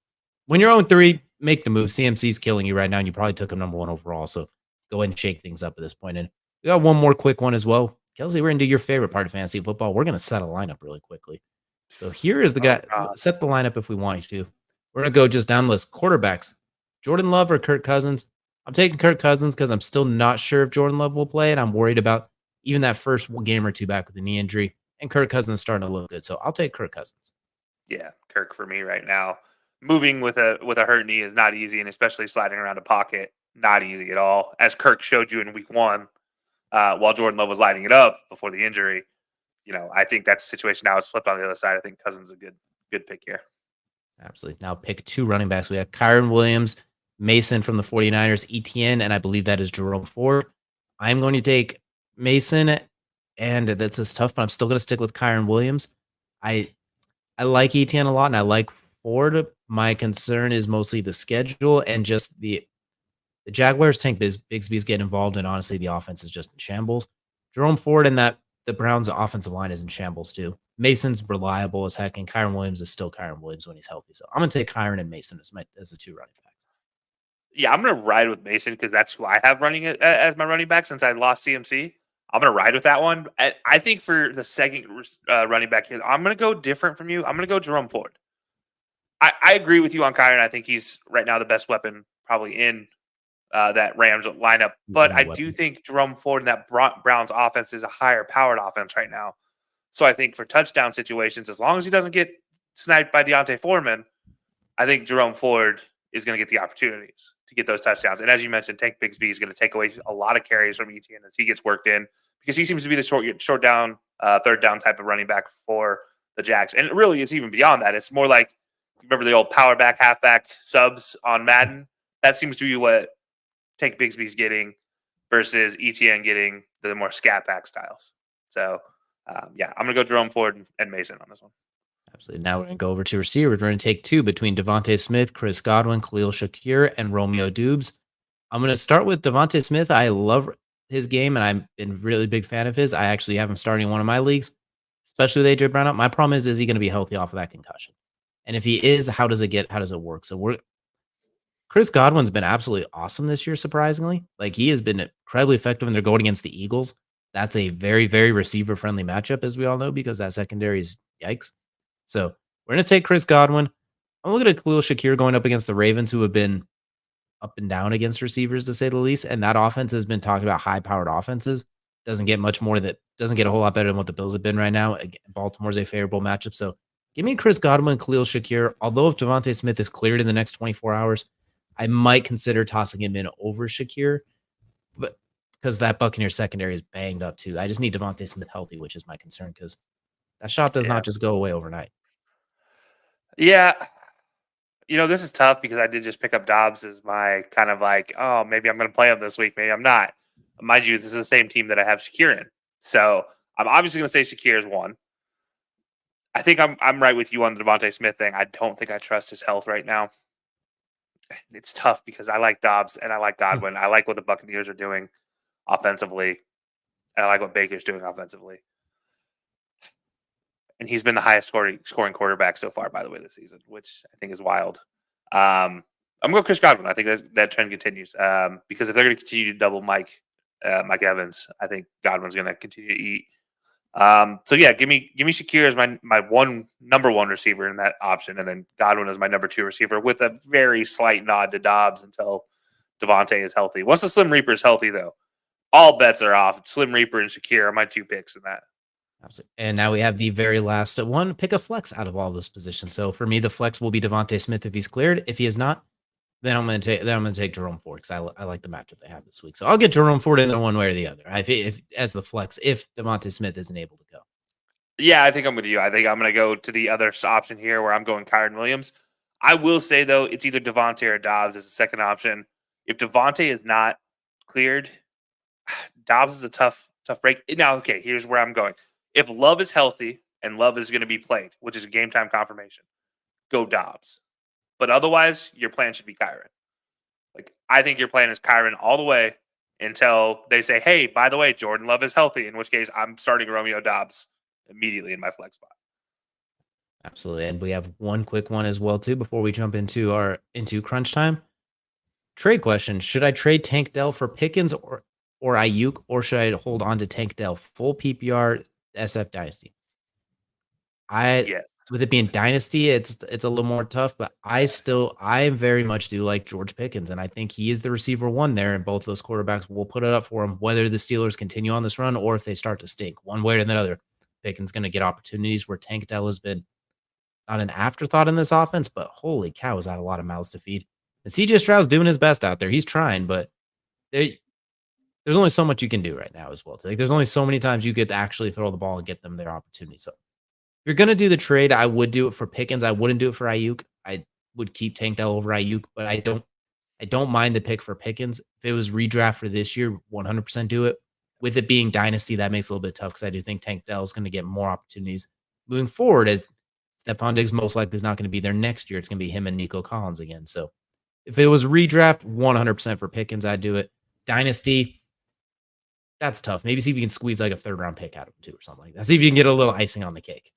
A: when you're 0-3, make the move. CMC's killing you right now, and you probably took him number 1 overall. So go ahead and shake things up at this point. And we got one more quick one as well. Kelcey, we're going to do your favorite part of fantasy football. We're going to set a lineup really quickly. So here is the guy. Set the lineup if we want you to. We're going to go just down the list. Quarterbacks, Jordan Love or Kirk Cousins? I'm taking Kirk Cousins because I'm still not sure if Jordan Love will play, and I'm worried about even that first game or two back with the knee injury. And Kirk Cousins is starting to look good. So I'll take Kirk Cousins.
B: Yeah, Kirk for me right now. Moving with a hurt knee is not easy, and especially sliding around a pocket, not easy at all. As Kirk showed you in week 1, while Jordan Love was lighting it up before the injury, I think that's a situation now it's flipped on the other side. I think Cousins is a good pick here.
A: Absolutely. Now pick 2 running backs. We have Kyren Williams, Mason from the 49ers, Etienne, and I believe that is Jerome Ford. I'm going to take Mason, and that's just tough, but I'm still going to stick with Kyren Williams. I like Etienne a lot, and I like Ford. My concern is mostly the schedule and just the Jaguars tank Bigsby's getting involved, and honestly, the offense is just in shambles. Jerome Ford and the Browns' offensive line is in shambles too. Mason's reliable as heck, and Kyren Williams is still Kyren Williams when he's healthy. So I'm going to take Kyren and Mason as the 2 running backs.
B: Yeah, I'm going to ride with Mason because that's who I have running as my running back since I lost CMC. I'm going to ride with that one. I think for the second running back here, I'm going to go different from you. I'm going to go Jerome Ford. I agree with you on Kyren. I think he's right now the best weapon probably in that Rams lineup. But I do think Jerome Ford and that Browns offense is a higher powered offense right now. So I think for touchdown situations, as long as he doesn't get sniped by Deontay Foreman, I think Jerome Ford is going to get the opportunities to get those touchdowns. And as you mentioned, Tank Bigsby is going to take away a lot of carries from Etienne as he gets worked in because he seems to be the short down, third down type of running back for the Jags. And really, it's even beyond that. It's more like, remember the old power back, halfback subs on Madden? That seems to be what Tank Bigsby's getting versus Etienne getting the more scat back styles. So, yeah, I'm going to go Jerome Ford and Mason on this one.
A: Absolutely. Now we're going to go over to receivers. We're going to take 2 between Devontae Smith, Chris Godwin, Khalil Shakir, and Romeo Dubes. I'm going to start with Devontae Smith. I love his game, and I've been a really big fan of his. I actually have him starting in one of my leagues, especially with AJ Brown out. My problem is he going to be healthy off of that concussion? And if he is, how does it work? So Chris Godwin's been absolutely awesome this year, surprisingly. Like, he has been incredibly effective, and they're going against the Eagles. That's a very, very receiver-friendly matchup, as we all know, because that secondary is yikes. So we're going to take Chris Godwin. I'm looking at Khalil Shakir going up against the Ravens, who have been up and down against receivers, to say the least. And that offense has been talking about high-powered offenses. Doesn't get a whole lot better than what the Bills have been right now. Baltimore's a favorable matchup. So give me Chris Godwin, Khalil Shakir. Although if Devontae Smith is cleared in the next 24 hours, I might consider tossing him in over Shakir, but because that Buccaneers secondary is banged up too. I just need Devontae Smith healthy, which is my concern because that shot does not just go away overnight.
B: Yeah. This is tough because I did just pick up Dobbs as my kind of like, oh, maybe I'm going to play him this week. Maybe I'm not. Mind you, this is the same team that I have Shakir in. So I'm obviously going to say Shakir is 1. I think I'm right with you on the Devontae Smith thing. I don't think I trust his health right now. It's tough because I like Dobbs and I like Godwin. I like what the Buccaneers are doing offensively. And I like what Baker's doing offensively. and he's been the highest scoring quarterback so far, by the way, this season, which I think is wild. I'm going to go Chris Godwin. I think that trend continues because if they're going to continue to double Mike Evans, I think Godwin's going to continue to eat. So yeah, give me Shakir as my number one receiver in that option, and then Godwin as my number 2 receiver with a very slight nod to Dobbs until Devontae is healthy. Once the Slim Reaper is healthy, though, all bets are off. Slim Reaper and Shakir are my 2 picks in that.
A: Absolutely. And now we have the very last one. Pick a flex out of all those positions. So for me, the flex will be Devontae Smith if he's cleared. If he is not, then I'm going to take Jerome Ford because I like the matchup they have this week. So I'll get Jerome Ford in there one way or the other. If as the flex, if Devontae Smith isn't able to go.
B: Yeah, I think I'm with you. I think I'm going to go to the other option here where I'm going Kyron Williams. I will say, though, it's either Devontae or Dobbs as a second option. If Devontae is not cleared, Dobbs is a tough break. Now, okay, here's where I'm going. If Love is healthy and Love is going to be played, which is a game time confirmation, go Dobbs. But otherwise, your plan should be Kyron. Like, I think your plan is Kyron all the way until they say, hey, by the way, Jordan Love is healthy, in which case I'm starting Romeo Dobbs immediately in my flex spot.
A: Absolutely. And we have one quick one as well, too, before we jump into crunch time. Trade question. Should I trade Tank Dell for Pickens or Ayuk, or should I hold on to Tank Dell full PPR SF Dynasty? With it being Dynasty, it's a little more tough, but I very much do like George Pickens, and I think he is the receiver 1 there, and both those quarterbacks will put it up for him, whether the Steelers continue on this run or if they start to stink. One way or another, Pickens going to get opportunities where Tank Dell has been not an afterthought in this offense, but holy cow, is that a lot of mouths to feed. And CJ Stroud's doing his best out there. He's trying, but there's only so much you can do right now as well. Like, there's only so many times you get to actually throw the ball and get them their opportunity. So if you're going to do the trade, I would do it for Pickens. I wouldn't do it for Ayuk. I would keep Tank Dell over Ayuk, but I don't mind the pick for Pickens. If it was redraft for this year, 100% do it. With it being Dynasty, that makes it a little bit tough because I do think Tank Dell is going to get more opportunities moving forward, as Stephon Diggs most likely is not going to be there next year. It's going to be him and Nico Collins again. So if it was redraft, 100% for Pickens, I'd do it. Dynasty, that's tough. Maybe see if you can squeeze like a 3rd round pick out of him too or something like that. See if you can get a little icing on the cake.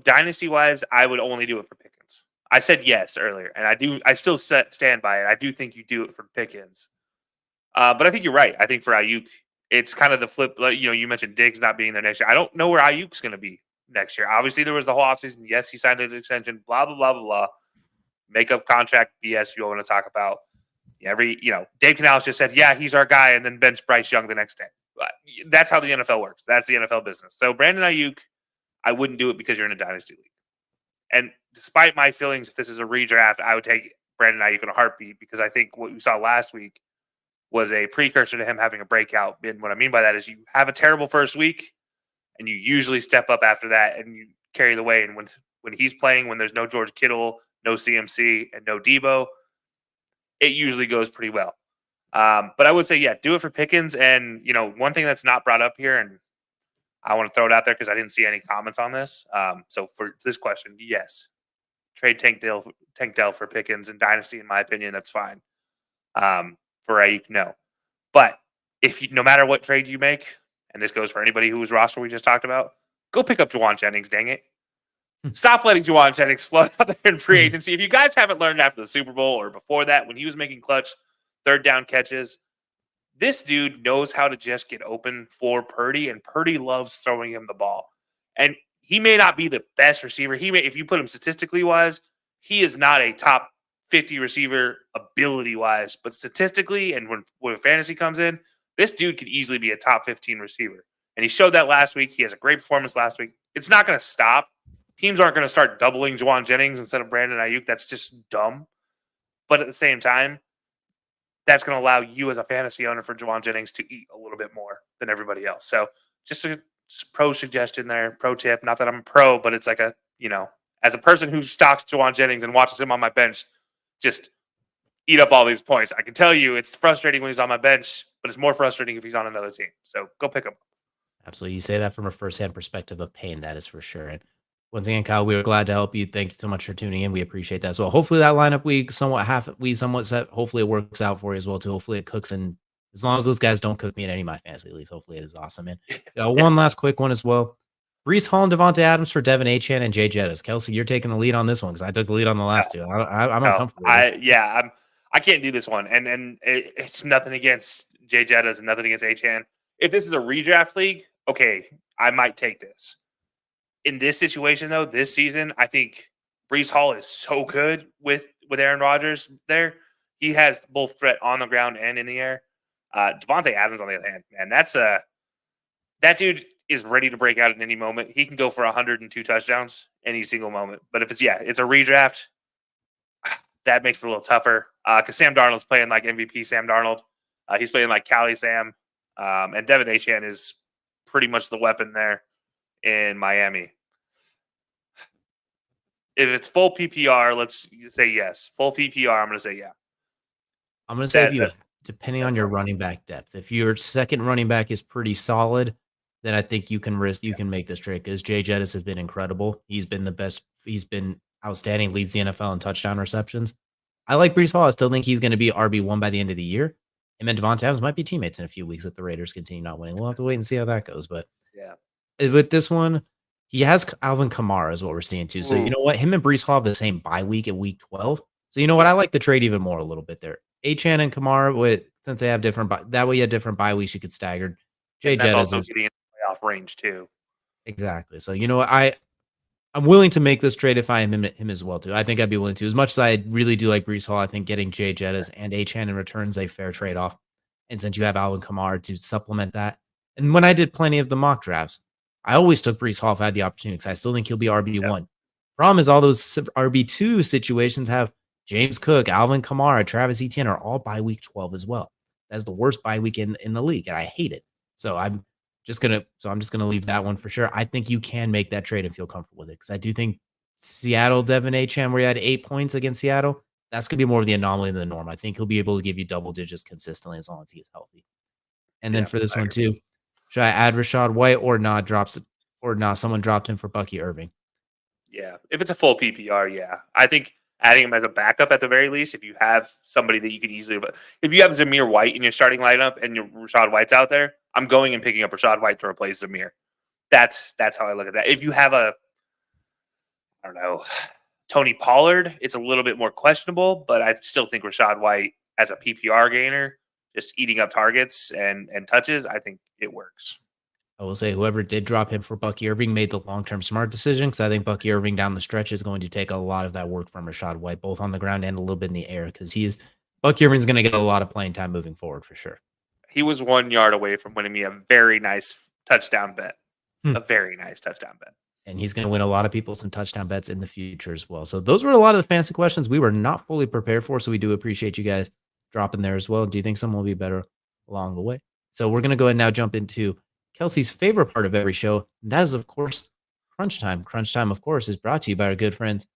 B: Dynasty-wise, I would only do it for Pickens. I said yes earlier, and I still stand by it. I do think you do it for Pickens. But I think you're right. I think for Ayuk, it's kind of the flip. You mentioned Diggs not being there next year. I don't know where Ayuk's going to be next year. Obviously, there was the whole offseason. Yes, he signed an extension, blah, blah, blah, blah, blah. Makeup contract BS you all want to talk about. Dave Canales just said, yeah, he's our guy, and then bench Bryce Young the next day. But that's how the NFL works. That's the NFL business. So Brandon Ayuk, I wouldn't do it because you're in a dynasty league. And despite my feelings, if this is a redraft, I would take Brandon Ayuk in a heartbeat because I think what we saw last week was a precursor to him having a breakout. And what I mean by that is you have a terrible first week and you usually step up after that and you carry the way. And when he's playing, when there's no George Kittle, no CMC, and no Debo, it usually goes pretty well. But I would say, yeah, do it for Pickens. And, one thing that's not brought up here, and I want to throw it out there because I didn't see any comments on this. So for this question, yes, trade Tank Dell for Pickens in Dynasty, in my opinion, that's fine. For Ayuk, no. But no matter what trade you make, and this goes for anybody whose roster we just talked about, go pick up Juwan Jennings, dang it. Stop letting Juwan Jennings float out there in free agency. If you guys haven't learned after the Super Bowl or before that, when he was making clutch 3rd down catches, this dude knows how to just get open for Purdy, and Purdy loves throwing him the ball. And he may not be the best receiver. If you put him statistically wise, he is not a top 50 receiver ability wise, but statistically, and when fantasy comes in, this dude could easily be a top 15 receiver. And he showed that last week. He has a great performance last week. It's not going to stop. Teams aren't going to start doubling Juwan Jennings instead of Brandon Ayuk. That's just dumb. But at the same time, that's going to allow you as a fantasy owner for Juwan Jennings to eat a little bit more than everybody else. So just a pro suggestion there, pro tip. Not that I'm a pro, but it's like as a person who stocks Juwan Jennings and watches him on my bench, just eat up all these points. I can tell you it's frustrating when he's on my bench, but it's more frustrating if he's on another team. So go pick him.
A: Absolutely. You say that from a firsthand perspective of pain. That is for sure. And once again, Kyle, we were glad to help you. Thank you so much for tuning in. We appreciate that as well. Hopefully that lineup we somewhat set. Hopefully it works out for you as well too. Hopefully it cooks, and as long as those guys don't cook me in any of my fantasy leagues, hopefully it is awesome. And one last quick one as well. Brees Hall and Devontae Adams for Devin Achane and Jay Jettis. Kelcey, you're taking the lead on this one because I took the lead on the last two. I'm
B: No,
A: uncomfortable with this.
B: I can't do this one, and it's nothing against Jay Jettas and nothing against Achan. If this is a redraft league, okay, I might take this. In this situation, though, this season, I think Brees Hall is so good with Aaron Rodgers there. He has both threat on the ground and in the air. Devontae Adams, on the other hand, man, that dude is ready to break out at any moment. He can go for 102 touchdowns any single moment. But if it's a redraft, that makes it a little tougher because Sam Darnold's playing like MVP Sam Darnold. He's playing like Cali Sam. And Devin Achane is pretty much the weapon there in Miami. If it's full PPR, let's say yes. Full PPR, I'm going to say yeah.
A: I'm going to say depending on your running back depth, if your second running back is pretty solid, then I think you can make this trade because Jay Jettis has been incredible. He's been the best. He's been outstanding, leads the NFL in touchdown receptions. I like Brees Hall. I still think he's going to be RB1 by the end of the year. Him and Devontae Adams might be teammates in a few weeks if the Raiders continue not winning. We'll have to wait and see how that goes. But with this one, he has Alvin Kamara is what we're seeing too. So you know what? Him and Brees Hall have the same bye week at week 12. So you know what? I like the trade even more a little bit there. Achane and Kamara, since they have that way you have different bye weeks, you could stagger.
B: Jay Jettis also getting in the playoff range too.
A: Exactly. So you know what? I'm willing to make this trade if I am him as well too. I think I'd be willing to. As much as I really do like Brees Hall, I think getting Jay Jettis and Achane in return is a fair trade off. And since you have Alvin Kamara to supplement that, and when I did plenty of the mock drafts, I always took Brees Hall if I had the opportunity because I still think he'll be RB1. Problem is all those RB2 situations have James Cook, Alvin Kamara, Travis Etienne are all by week 12 as well. That's the worst bye week in the league, and I hate it. So I'm just gonna leave that one for sure. I think you can make that trade and feel comfortable with it because I do think Seattle, Devin Achane, where he had 8 points against Seattle, that's gonna be more of the anomaly than the norm. I think he'll be able to give you double digits consistently as long as he is healthy. And then for this one too, should I add Rachaad White or not? Someone dropped him for Bucky Irving.
B: Yeah, if it's a full PPR, yeah, I think adding him as a backup at the very least. If you have somebody that you can easily, but if you have Zamir White in your starting lineup and your Rachaad White's out there, I'm going and picking up Rachaad White to replace Zamir. That's how I look at that. If you have I don't know, Tony Pollard, it's a little bit more questionable, but I still think Rachaad White as a PPR gainer, just eating up targets and touches, I think it works.
A: I will say whoever did drop him for Bucky Irving made the long-term smart decision because I think Bucky Irving down the stretch is going to take a lot of that work from Rachaad White, both on the ground and a little bit in the air because Bucky Irving's going to get a lot of playing time moving forward for sure.
B: He was 1 yard away from winning me a very nice touchdown bet. A very nice touchdown bet.
A: And he's going to win a lot of people some touchdown bets in the future as well. So those were a lot of the fantasy questions we were not fully prepared for. So we do appreciate you guys dropping there as well. Do you think someone will be better along the way? So we're going to go ahead and now jump into Kelcey's favorite part of every show. And that is, of course, Crunch Time. Crunch Time, of course, is brought to you by our good friends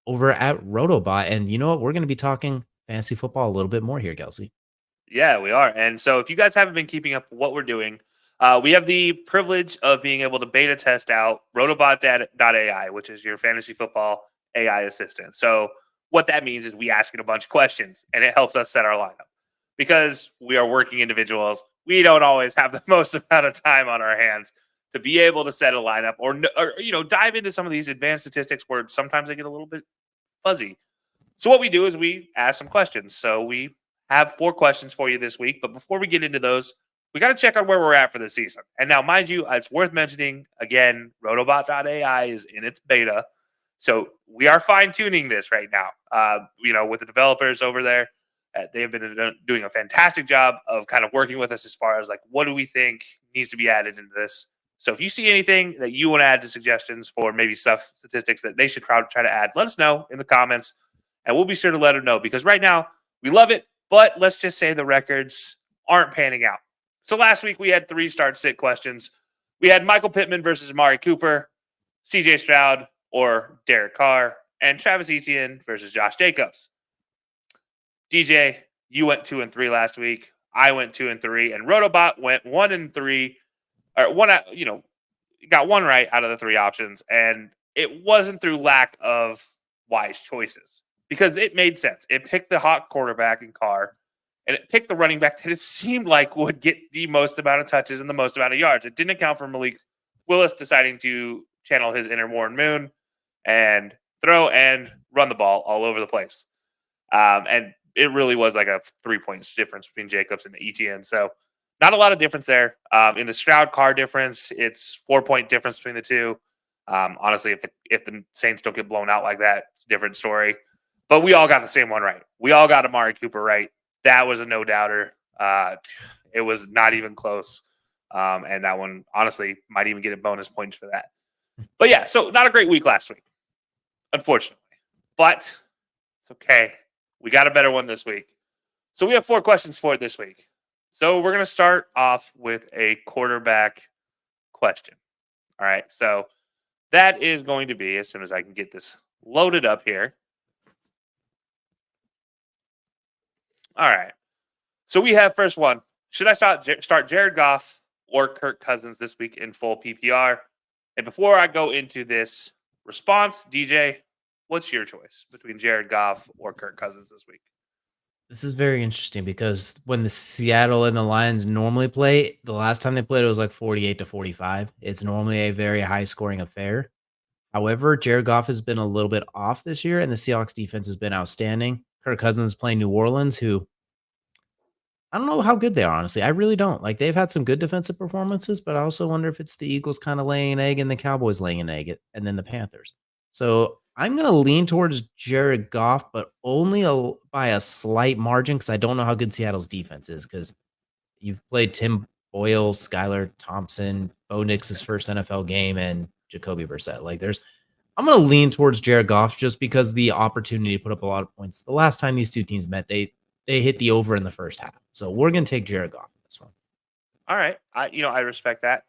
A: over at Rotobot. And you know what? We're going to be talking fantasy football a little bit more here, Kelcey.
B: Yeah, we are. And so if you guys haven't been keeping up with what we're doing, we have the privilege of being able to beta test out Rotobot.ai, which is your fantasy football AI assistant. So what that means is we ask it a bunch of questions, and it helps us set our lineup. Because we are working individuals, we don't always have the most amount of time on our hands to be able to set a lineup or dive into some of these advanced statistics where sometimes they get a little bit fuzzy. So what we do is we ask some questions. So we have 4 questions for you this week. But before we get into those, we got to check on where we're at for the season. And now, mind you, it's worth mentioning, again, Rotobot.ai is in its beta. So we are fine-tuning this right now, with the developers over there. They've been doing a fantastic job of kind of working with us as far as like, what do we think needs to be added into this? So if you see anything that you want to add to suggestions for maybe statistics that they should try to add, let us know in the comments and we'll be sure to let them know because right now we love it, but let's just say the records aren't panning out. So last week we had 3 start-sit questions. We had Michael Pittman versus Amari Cooper, CJ Stroud or Derek Carr, and Travis Etienne versus Josh Jacobs. DJ, you went 2-3 last week. I went 2-3, and Rotobot went 1-3. Or got 1 right out of the 3 options, and it wasn't through lack of wise choices because it made sense. It picked the hot quarterback in Carr, and it picked the running back that it seemed like would get the most amount of touches and the most amount of yards. It didn't account for Malik Willis deciding to channel his inner Warren Moon and throw and run the ball all over the place. And it really was like a 3 points difference between Jacobs and Etienne. So not a lot of difference there. In the Stroud Carr difference, it's 4 point difference between the two. Honestly, if the Saints don't get blown out like that, it's a different story. But we all got the same one right. We all got Amari Cooper right. That was a no doubter. It was not even close. And that one, honestly, might even get a bonus points for that. But yeah, so not a great week last week, unfortunately. But it's okay. We got a better one this week. So we have 4 questions for it this week. So we're going to start off with a quarterback question. All right. So that is going to be, as soon as I can get this loaded up here. All right. So we have first one. Should I start Jared Goff or Kirk Cousins this week in full PPR? And before I go into this response, DJ, what's your choice between Jared Goff or Kirk Cousins this week?
A: This is very interesting because when the Seattle and the Lions normally play, the last time they played, it was like 48-45. It's normally a very high scoring affair. However, Jared Goff has been a little bit off this year, and the Seahawks defense has been outstanding. Kirk Cousins playing New Orleans, who I don't know how good they are, honestly. I really don't. Like, they've had some good defensive performances, but I also wonder if it's the Eagles kind of laying an egg and the Cowboys laying an egg, and then the Panthers. So I'm going to lean towards Jared Goff, but only by a slight margin because I don't know how good Seattle's defense is because you've played Tim Boyle, Skylar Thompson, Bo Nix's first NFL game, and Jacoby Brissett. I'm going to lean towards Jared Goff just because the opportunity to put up a lot of points. The last time these two teams met, they hit the over in the first half. So we're going to take Jared Goff in this one.
B: All right. I respect that.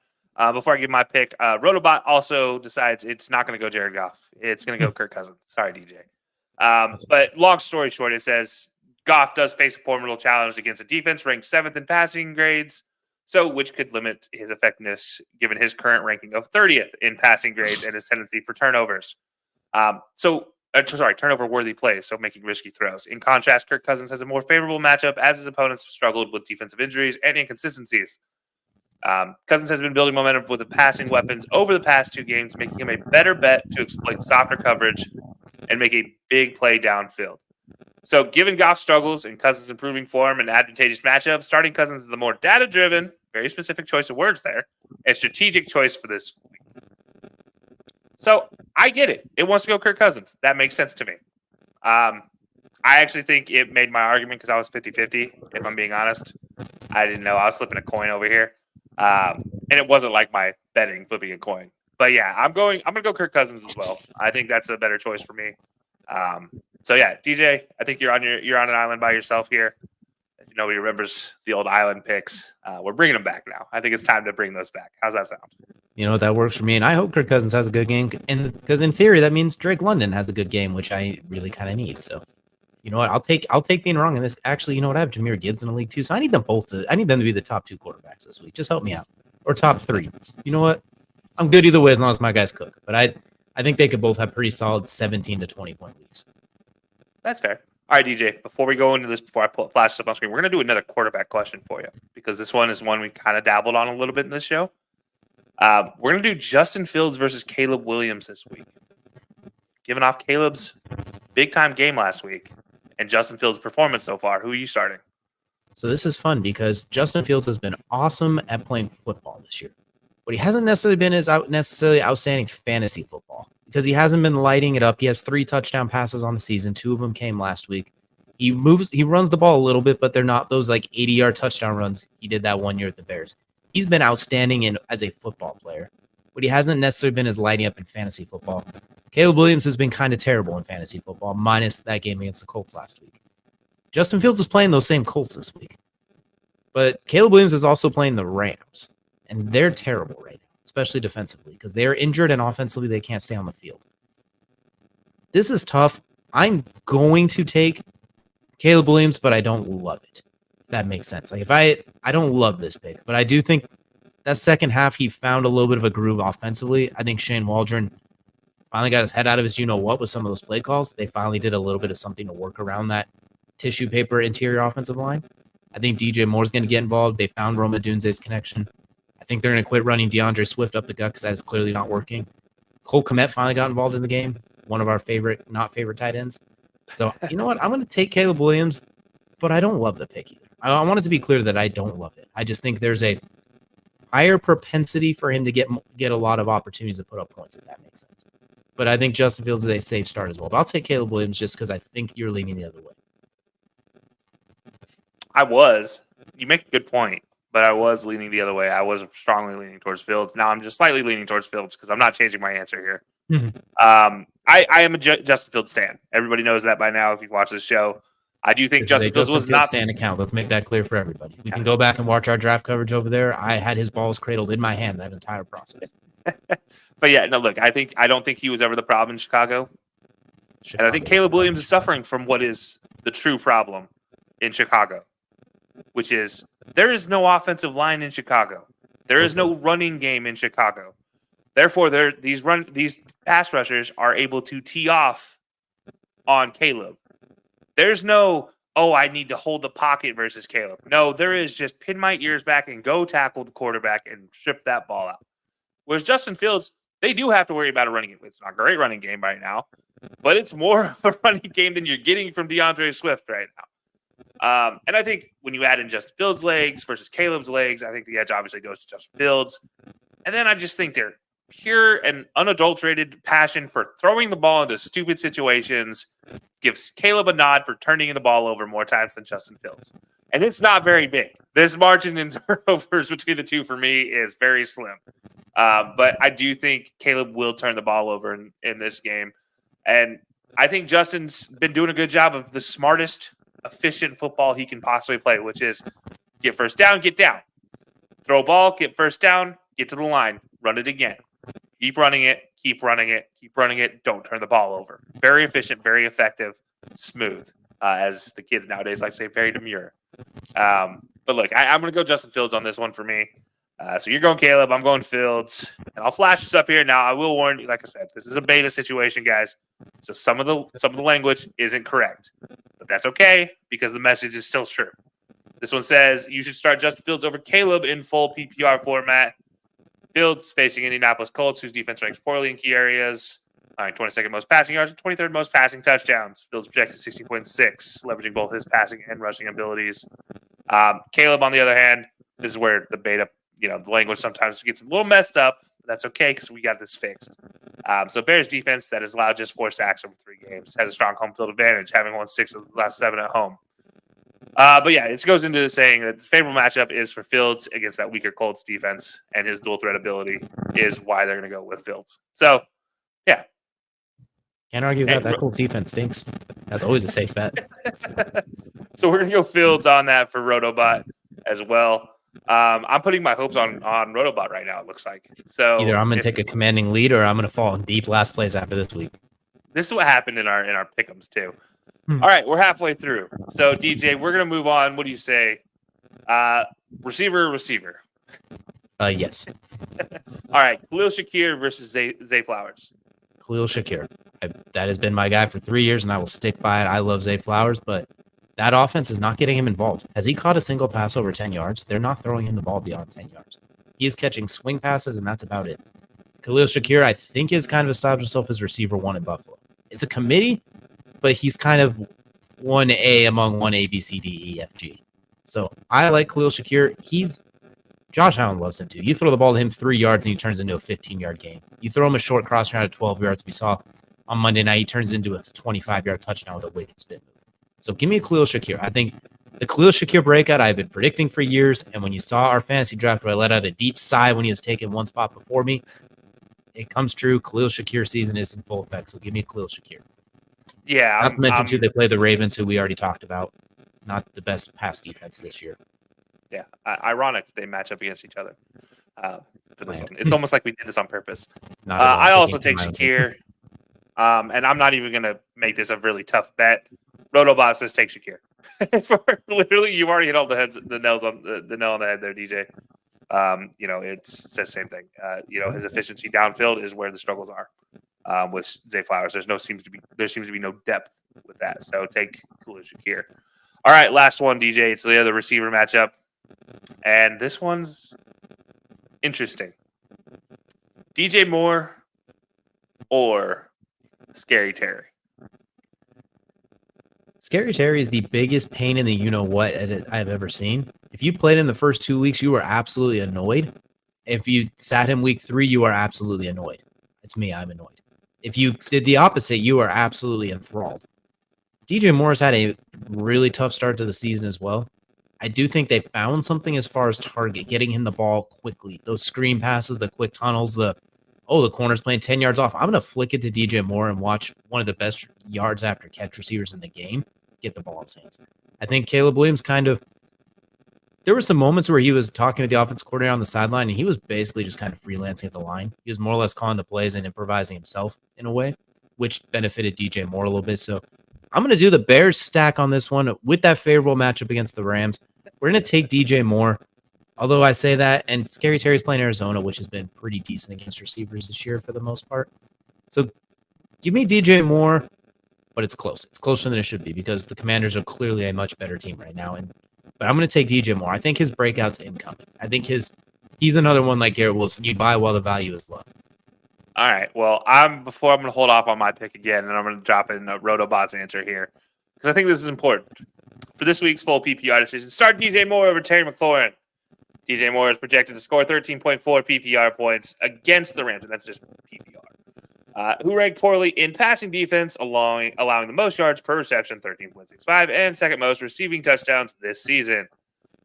B: Before I give my pick, Rotobot also decides it's not going to go Jared Goff. It's going to go Kirk Cousins. Sorry, DJ. But long story short, it says Goff does face a formidable challenge against a defense ranked 7th in passing grades, so which could limit his effectiveness given his current ranking of 30th in passing grades and his tendency for turnovers. Turnover-worthy plays, so making risky throws. In contrast, Kirk Cousins has a more favorable matchup as his opponents have struggled with defensive injuries and inconsistencies. Cousins has been building momentum with the passing weapons over the past 2 games, making him a better bet to exploit softer coverage and make a big play downfield. So given Goff struggles and Cousins' improving form and advantageous matchup, starting Cousins is the more data-driven, very specific choice of words there, and strategic choice for this week. So I get it. It wants to go Kirk Cousins. That makes sense to me. I actually think it made my argument because I was 50-50, if I'm being honest. I didn't know. I was flipping a coin over here. And it wasn't like my betting flipping a coin. But yeah, I'm going to go Kirk Cousins as well. I think that's a better choice for me. So yeah, DJ, I think you're on an island by yourself here. If nobody remembers the old island picks, we're bringing them back now. I think it's time to bring those back. How's that sound?
A: You know what, that works for me, and I hope Kirk Cousins has a good game, and because in theory that means Drake London has a good game, which I really kind of need. So, you know what, I'll take being wrong in this. Actually, you know what, I have Jahmyr Gibbs in the league too, so I need them to be the top 2 quarterbacks this week. Just help me out, or top 3. You know what, I'm good either way as long as my guys cook. But I think they could both have pretty solid 17 to 20 point leads.
B: That's fair. All right, DJ, before we go into this, before I flash this up on screen, we're going to do another quarterback question for you because this one is one we kind of dabbled on a little bit in this show. We're going to do Justin Fields versus Caleb Williams this week. Given off Caleb's big-time game last week and Justin Fields' performance so far, who are you starting?
A: So this is fun because Justin Fields has been awesome at playing football this year. But he hasn't necessarily been as necessarily outstanding fantasy football because he hasn't been lighting it up. He has 3 touchdown passes on the season. 2 of them came last week. He runs the ball a little bit, but they're not those like 80-yard touchdown runs he did that one year at the Bears. He's been outstanding as a football player, but he hasn't necessarily been as lighting up in fantasy football. Caleb Williams has been kind of terrible in fantasy football, minus that game against the Colts last week. Justin Fields is playing those same Colts this week, but Caleb Williams is also playing the Rams, and they're terrible right now, especially defensively, because they are injured and offensively they can't stay on the field. This is tough. I'm going to take Caleb Williams, but I don't love it. If that makes sense. Like I don't love this pick, but I do think that second half he found a little bit of a groove offensively. I think Shane Waldron finally got his head out of his you-know-what with some of those play calls. They finally did a little bit of something to work around that tissue paper interior offensive line. I think DJ Moore's going to get involved. They found Roma Dunze's connection. I think they're going to quit running DeAndre Swift up the gut because that is clearly not working. Cole Kmet finally got involved in the game. One of our not favorite tight ends. So, you know what? I'm going to take Caleb Williams, but I don't love the pick either. I want it to be clear that I don't love it. I just think there's a higher propensity for him to get a lot of opportunities to put up points, if that makes sense. But I think Justin Fields is a safe start as well. But I'll take Caleb Williams just because I think you're leaning the other way.
B: You make a good point, but I was leaning the other way. I was strongly leaning towards Fields. Now I'm just slightly leaning towards Fields because I'm not changing my answer here. I am a Justin Fields stan. Everybody knows that by now if you've watched this show. I do think Justin Fields was not
A: stan account. Let's make that clear for everybody. We can go back and watch our draft coverage over there. I had his balls cradled in my hand that entire process.
B: But yeah, no, look, I don't think he was ever the problem in Chicago. And I think Caleb Williams is suffering from what is the true problem in Chicago, which is there is no offensive line in Chicago. There is no running game in Chicago. Therefore, these pass rushers are able to tee off on Caleb. There's no, I need to hold the pocket versus Caleb. No, there is just pin my ears back and go tackle the quarterback and strip that ball out. Whereas Justin Fields, they do have to worry about a running game. It's not a great running game right now, but it's more of a running game than you're getting from DeAndre Swift right now. And I think when you add in Justin Fields' legs versus Caleb's legs, I think the edge obviously goes to Justin Fields. And then I just think they're pure and unadulterated passion for throwing the ball into stupid situations gives Caleb a nod for turning the ball over more times than Justin Fields. And it's not very big. This margin in turnovers between the two for me is very slim. But I do think Caleb will turn the ball over in this game. And I think Justin's been doing a good job of the smartest, efficient football he can possibly play, which is get first down, get down. Throw a ball, get first down, get to the line, run it again. Keep running it, keep running it, keep running it. Don't turn the ball over. Very efficient, very effective, smooth, as the kids nowadays like to say, very demure. But look, I'm going to go Justin Fields on this one for me. So you're going Caleb, I'm going Fields. And I'll flash this up here now. I will warn you, like I said, this is a beta situation, guys. So some of the language isn't correct. But that's okay because the message is still true. This one says you should start Justin Fields over Caleb in full PPR format. Fields facing Indianapolis Colts, whose defense ranks poorly in key areas. 22nd most passing yards and 23rd most passing touchdowns. Fields projected 16.6, leveraging both his passing and rushing abilities. Caleb, on the other hand, this is where the beta, the language sometimes gets a little messed up. But that's okay because we got this fixed. So Bears defense that has allowed just 4 sacks over 3 games has a strong home field advantage, having won 6 of the last 7 at home. But yeah, it goes into saying that the favorable matchup is for Fields against that weaker Colts defense, and his dual threat ability is why they're going to go with Fields. So, yeah.
A: Can't argue that. That Colts defense stinks. That's always a safe bet.
B: So we're going to go Fields on that for Rotobot as well. I'm putting my hopes on Rotobot right now, it looks like. So
A: either I'm going to take a commanding lead or I'm going to fall in deep last place after this week.
B: This is what happened in our pick'ems too. All right, we're halfway through. So, DJ, we're going to move on. What do you say? Receiver.
A: Yes.
B: All right, Khalil Shakir versus Zay Flowers.
A: Khalil Shakir. That has been my guy for 3 years, and I will stick by it. I love Zay Flowers, but that offense is not getting him involved. Has he caught a single pass over 10 yards? They're not throwing him the ball beyond 10 yards. He's catching swing passes, and that's about it. Khalil Shakir, I think, has kind of established himself as receiver 1 in Buffalo. It's a committee, but he's kind of 1A among 1A, B, C, D, E, F, G. So I like Khalil Shakir. Josh Allen loves him too. You throw the ball to him 3 yards and he turns into a 15-yard game. You throw him a short cross around at 12 yards. We saw on Monday night, he turns into a 25-yard touchdown with a wicked spin move. So give me a Khalil Shakir. I think the Khalil Shakir breakout I've been predicting for years, and when you saw our fantasy draft where I let out a deep sigh when he was taken one spot before me, it comes true. Khalil Shakir season is in full effect, so give me Khalil Shakir.
B: Yeah.
A: Not to mention, too, they play the Ravens, who we already talked about. Not the best pass defense this year.
B: Yeah. Ironic they match up against each other for this one. It's almost like we did this on purpose. I also take Shakir, and I'm not even going to make this a really tough bet. Rotobot says take Shakir. Literally, you've already hit all the nail on the head there, DJ. It says the same thing. His efficiency downfield is where the struggles are. With Zay Flowers, there seems to be no depth with that. So take Khalil Shakir. All right, last one, DJ. It's the other receiver matchup, and this one's Interesting. DJ Moore or Scary Terry?
A: Scary Terry is the biggest pain in the you-know-what I've ever seen. If you played him the first 2 weeks, you were absolutely annoyed. If you sat him week 3, you are absolutely annoyed. It's me, I'm annoyed. If you did the opposite, you are absolutely enthralled. DJ Moore's had a really tough start to the season as well. I do think they found something as far as target, getting him the ball quickly. Those screen passes, the quick tunnels, the corner's playing 10 yards off. I'm going to flick it to DJ Moore and watch one of the best yards after catch receivers in the game get the ball in his hands. I think Caleb Williams there were some moments where he was talking with the offensive coordinator on the sideline, and he was basically just kind of freelancing at the line. He was more or less calling the plays and improvising himself in a way, which benefited DJ Moore a little bit. So I'm going to do the Bears stack on this one with that favorable matchup against the Rams. We're going to take DJ Moore. Although I say that, and Scary Terry's playing Arizona, which has been pretty decent against receivers this year for the most part. So give me DJ Moore, but it's close. It's closer than it should be because the Commanders are clearly a much better team right now. But I'm going to take DJ Moore. I think his breakout's incoming. I think he's another one like Garrett Wilson. You buy while the value is low.
B: All right. Well, I'm going to hold off on my pick again, and I'm going to drop in Rotobot's answer here because I think this is important. For this week's full PPR decision, start DJ Moore over Terry McLaurin. DJ Moore is projected to score 13.4 PPR points against the Rams, and that's just PPR. Who ranked poorly in passing defense, allowing the most yards per reception, 13.65, and second most receiving touchdowns this season.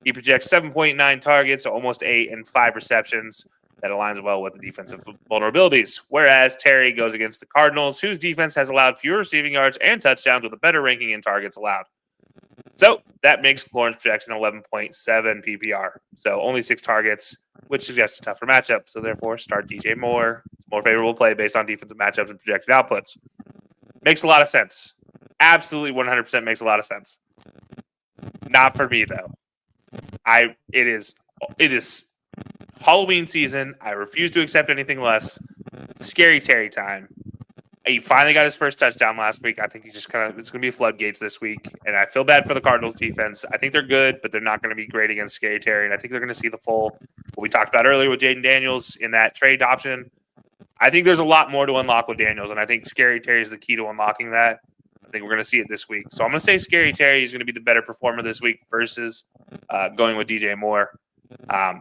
B: He projects 7.9 targets, so almost 8 and 5 receptions. That aligns well with the defensive vulnerabilities. Whereas Terry goes against the Cardinals, whose defense has allowed fewer receiving yards and touchdowns with a better ranking in targets allowed. So that makes McLaurin's projection 11.7 PPR. So only 6 targets, which suggests a tougher matchup. So therefore, start DJ Moore. It's more favorable play based on defensive matchups and projected outputs. Makes a lot of sense. Absolutely 100% makes a lot of sense. Not for me, though. It is Halloween season. I refuse to accept anything less. Scary Terry time. He finally got his first touchdown last week. I think it's going to be floodgates this week. And I feel bad for the Cardinals defense. I think they're good, but they're not going to be great against Scary Terry. And I think they're going to see the full, what we talked about earlier with Jaden Daniels in that trade option. I think there's a lot more to unlock with Daniels. And I think Scary Terry is the key to unlocking that. I think we're going to see it this week. So I'm going to say Scary Terry is going to be the better performer this week versus going with DJ Moore.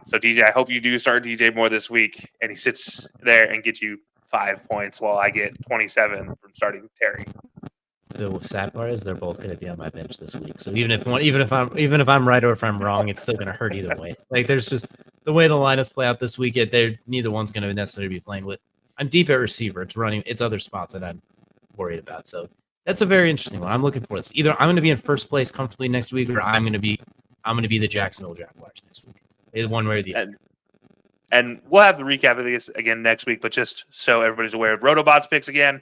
B: So DJ, I hope you do start DJ Moore this week and he sits there and gets you 5 points while I get 27 from starting Terry.
A: The sad part is they're both going to be on my bench this week. So even if I'm right or if I'm wrong, it's still going to hurt either way. Like there's just the way the lineups play out this week. Neither one's going to necessarily be playing with. I'm deep at receiver. It's other spots that I'm worried about. So that's a very interesting one. I'm looking for this. Either I'm going to be in first place comfortably next week, or I'm going to be the Jacksonville Jaguars next week. Either one way or the other.
B: And we'll have the recap of this again next week, but just so everybody's aware of Rotobot's picks again.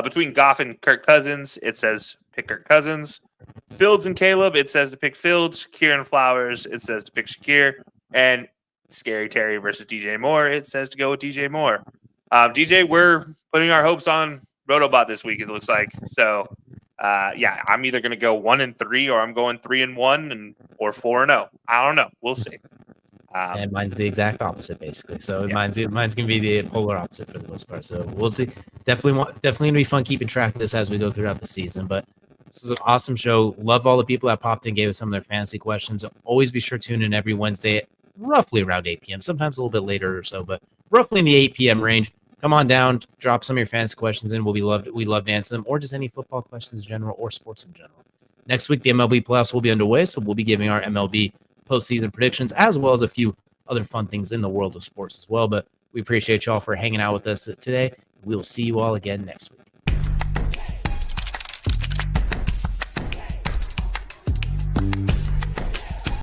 B: Between Goff and Kirk Cousins, it says pick Kirk Cousins. Fields and Caleb, it says to pick Fields. Shakir and Flowers, it says to pick Shakir. And Scary Terry versus DJ Moore, it says to go with DJ Moore. DJ, we're putting our hopes on Rotobot this week, it looks like. So, I'm either going to go 1-3 or I'm going 3-1 or 4-0. I don't know. We'll see.
A: And mine's the exact opposite, basically. So mine's gonna be the polar opposite for the most part. So we'll see. Definitely gonna be fun keeping track of this as we go throughout the season. But this was an awesome show. Love all the people that popped in, gave us some of their fantasy questions. Always be sure to tune in every Wednesday, roughly around 8 p.m. Sometimes a little bit later or so, but roughly in the 8 p.m. range. Come on down, drop some of your fantasy questions in. We love to answer them, or just any football questions in general or sports in general. Next week, the MLB playoffs will be underway, so we'll be giving our MLB postseason predictions, as well as a few other fun things in the world of sports as well. But we appreciate y'all for hanging out with us today. We'll see you all again next week.